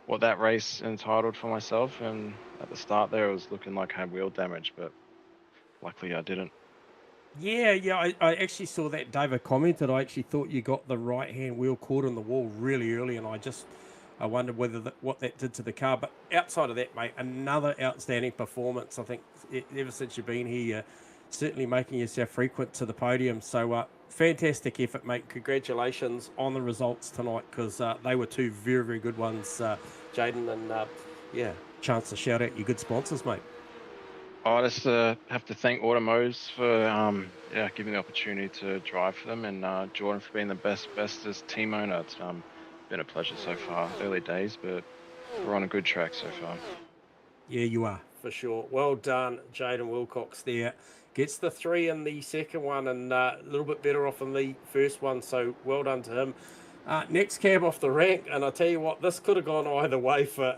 what that race entitled for myself. And at the start there, it was looking like I had wheel damage, but luckily I didn't. Yeah, I actually saw that David commented. I actually thought you got the right-hand wheel caught in the wall really early, and I wondered what that did to the car. But outside of that, mate, another outstanding performance. I think ever since you've been here, you're certainly making yourself frequent to the podium. So fantastic effort, mate. Congratulations on the results tonight, because they were two very, very good ones, Jaden. And chance to shout out your good sponsors, mate. I just have to thank Automoves for giving the opportunity to drive for them, and Jordan for being the bestest team owner. It's been a pleasure so far. Early days, but we're on a good track so far. Yeah, you are, for sure. Well done, Jaden Wilcox there. Gets the 3 in the second one, and a little bit better off in the first one, so well done to him. Next cab off the rank, and I tell you what, this could have gone either way for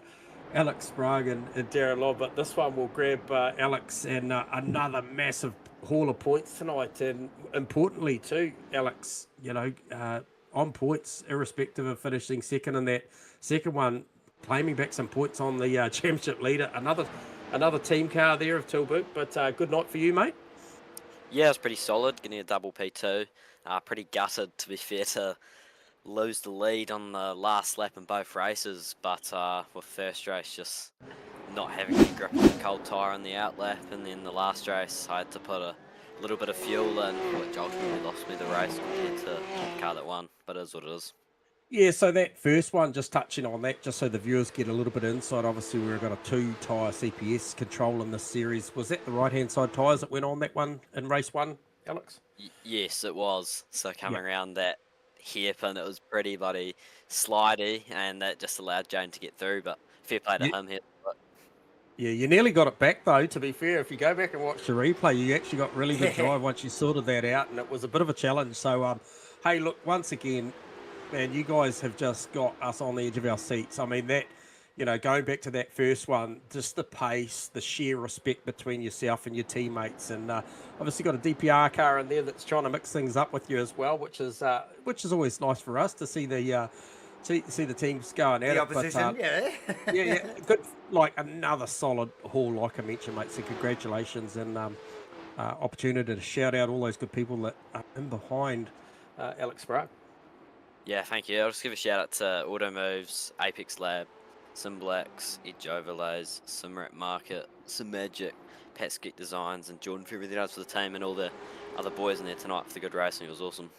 Alex Sprague and Darren Lobb, but this one will grab Alex, and another massive haul of points tonight. And importantly too, Alex, on points, irrespective of finishing second in that second one, claiming back some points on the championship leader. Another team car there of Tilburg, but good night for you, mate. Yeah, it was pretty solid, getting a double P2. Pretty gutted, to be fair, to lose the lead on the last lap in both races, but with first race just not having any grip on the cold tyre in the outlap, and then the last race I had to put a little bit of fuel in, which ultimately lost me the race compared to the car that won, but it is what it is. Yeah, so that first one, just touching on that, just so the viewers get a little bit of insight, obviously we've got a 2-tyre CPS control in this series. Was that the right-hand side tyres that went on that one in race 1, Alex? Yes, it was. So coming around that hairpin, it was pretty bloody slidey, and that just allowed Jane to get through, but fair play to him here. Yeah, you nearly got it back though, to be fair. If you go back and watch the replay, you actually got really good drive once you sorted that out, and it was a bit of a challenge. So, hey, look, once again, man, you guys have just got us on the edge of our seats. I mean, that, going back to that first one, just the pace, the sheer respect between yourself and your teammates, and obviously got a DPR car in there that's trying to mix things up with you as well, which is always nice for us to see the see the teams going at the it. opposition, but, yeah, good. Like another solid haul, like I mentioned, mate. So congratulations, and opportunity to shout out all those good people that are in behind Alex Sprague. Yeah, thank you. I'll just give a shout out to Automoves, Apex Lab, SIMBLACKS, Edge Overlays, SimRac Market, SimMagic, Pat Geek Designs, and Jordan for everything else for the team, and all the other boys in there tonight for the good racing. It was awesome.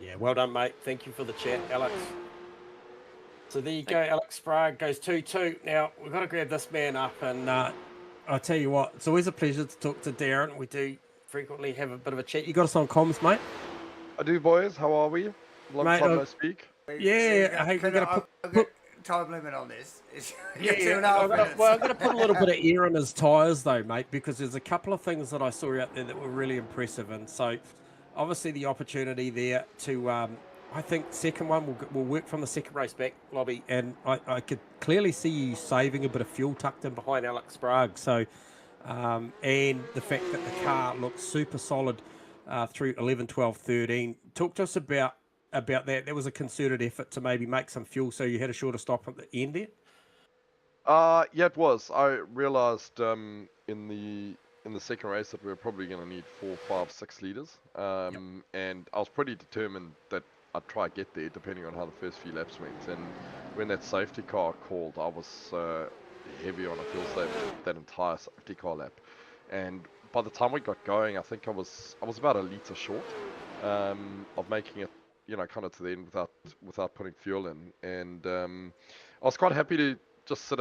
Yeah, well done, mate. Thank you for the chat, Alex. So there you go. Alex Sprague goes 2-2. Now, we've got to grab this man up, and I'll tell you what, it's always a pleasure to talk to Darren. We do frequently have a bit of a chat. You got us on comms, mate? I do, boys. How are we? Long Mate, time no speak. Yeah, I hate we're going to put time limit on this. I've got to put a little bit of air on his tyres, though, mate, because there's a couple of things that I saw out there that were really impressive. And so, obviously, the opportunity there to, I think, second one will work from the second race back, Lobby. And I could clearly see you saving a bit of fuel tucked in behind Alex Sprague. So, and the fact that the car looks super solid through 11, 12, 13. Talk to us about that. There was a concerted effort to maybe make some fuel, so you had a shorter stop at the end there. Yeah, it was. I realized in the second race that we were probably going to need 4, 5, 6 liters. And I was pretty determined that I'd try to get there depending on how the first few laps went. And when that safety car called, I was heavy on a fuel save that entire safety car lap. And by the time we got going, I think I was about a litre short of making it, you know, kind of to the end without putting fuel in. And I was quite happy to just sit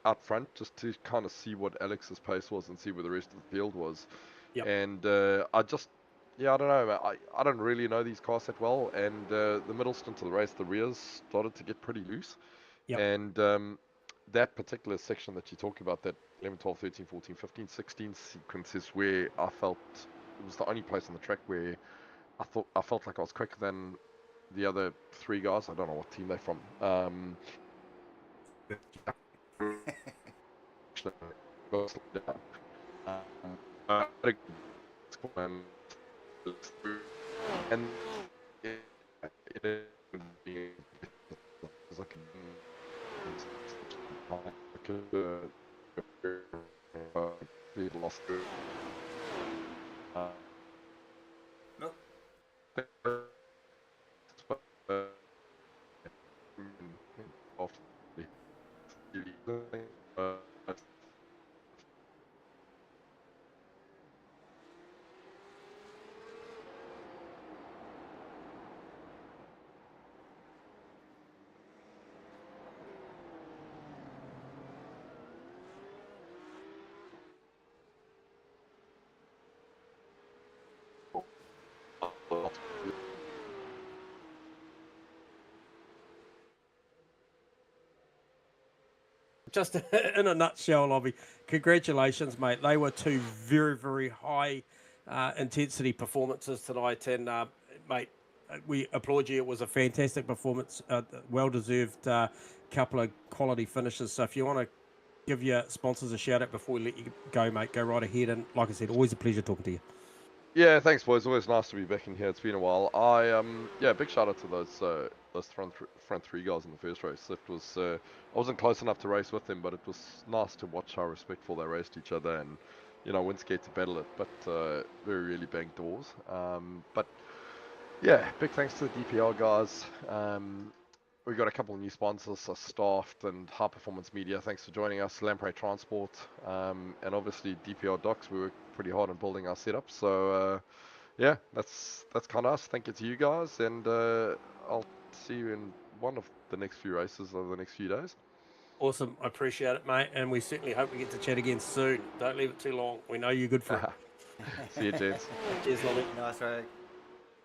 out front just to kind of see what Alex's pace was and see where the rest of the field was. Yep. And I just, yeah, I don't know. I don't really know these cars that well. And the middle stint of the race, the rears started to get pretty loose. Yep. And that particular section that you talk about, that 11, 12, 13, 14, 15, 16 sequence is where I felt it was the only place on the track where I felt like I was quicker than the other three guys. I don't know what team they're from. And it was like we lost it. Nope. Just in a nutshell, Lobby, congratulations, mate. They were two very, very high intensity performances tonight. And, mate, we applaud you. It was a fantastic performance, well-deserved couple of quality finishes. So if you want to give your sponsors a shout-out before we let you go, mate, go right ahead. And like I said, always a pleasure talking to you. Yeah, thanks, boys. Always nice to be back in here. It's been a while. Yeah, big shout out to those front three guys in the first race. It was I wasn't close enough to race with them, but it was nice to watch how respectful they raced each other, and you know, weren't scared to battle it, but very really banged doors. But yeah, big thanks to the DPR guys. We've got a couple of new sponsors, Staffed and High Performance Media. Thanks for joining us. Lamprey Transport, and obviously DPR Docs. We worked pretty hard on building our setup. So yeah, that's kind of us. Thank you to you guys, and I'll see you in one of the next few races over the next few days. Awesome. I appreciate it, mate. And we certainly hope we get to chat again soon. Don't leave it too long. We know you're good for it. See you, gents. Cheers, Lobby. Nice work.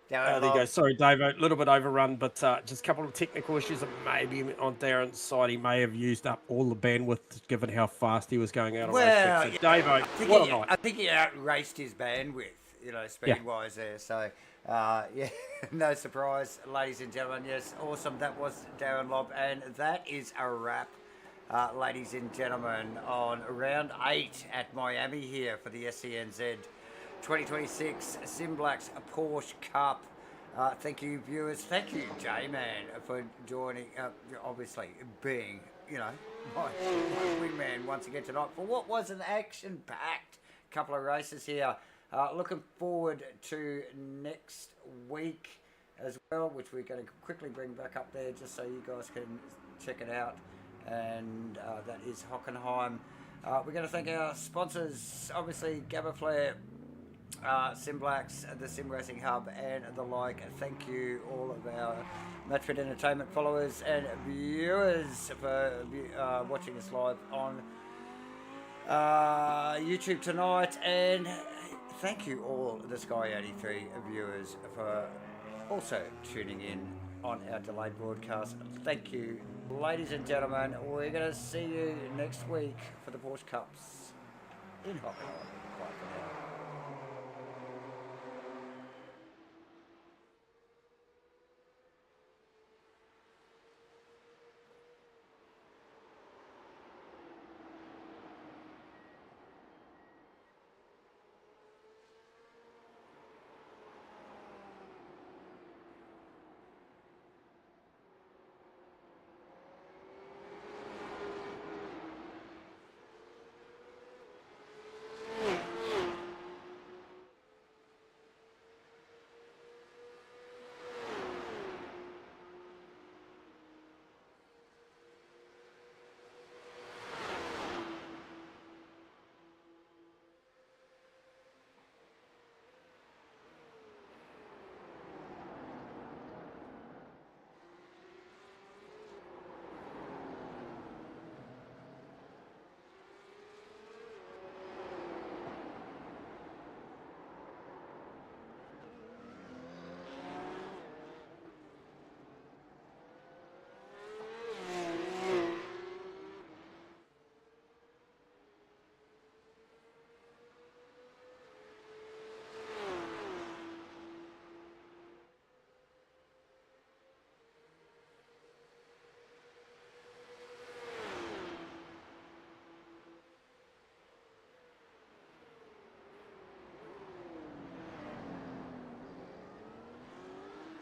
There you go. Sorry, Dave, a little bit overrun, but just a couple of technical issues that maybe on Darren's side. He may have used up all the bandwidth given how fast he was going out on race 6. So, Dave, what a night. I think he outraced his bandwidth, you know, speed-wise there. So, yeah, no surprise, ladies and gentlemen. Yes, awesome. That was Darren Lobb, and that is a wrap, ladies and gentlemen, on round 8 at Miami here for the SCNZ 2026 SIMBLACKS Porsche Cup. Thank you, viewers. Thank you, J-Man, for joining, obviously being, you know, my wingman once again tonight for what was an action-packed couple of races here. Looking forward to next week as well, which we're going to quickly bring back up there just so you guys can check it out. And that is Hockenheim. We're going to thank our sponsors, obviously GAMAFLARE, SIMBLACKS, the Sim Racing Hub, and the like. Thank you all of our Matchfit Entertainment followers and viewers for watching us live on YouTube tonight, and thank you all the Sky 83 viewers for also tuning in on our delayed broadcast. Thank you, ladies and gentlemen. We're going to see you next week for the Porsche Cups in Hockenheim.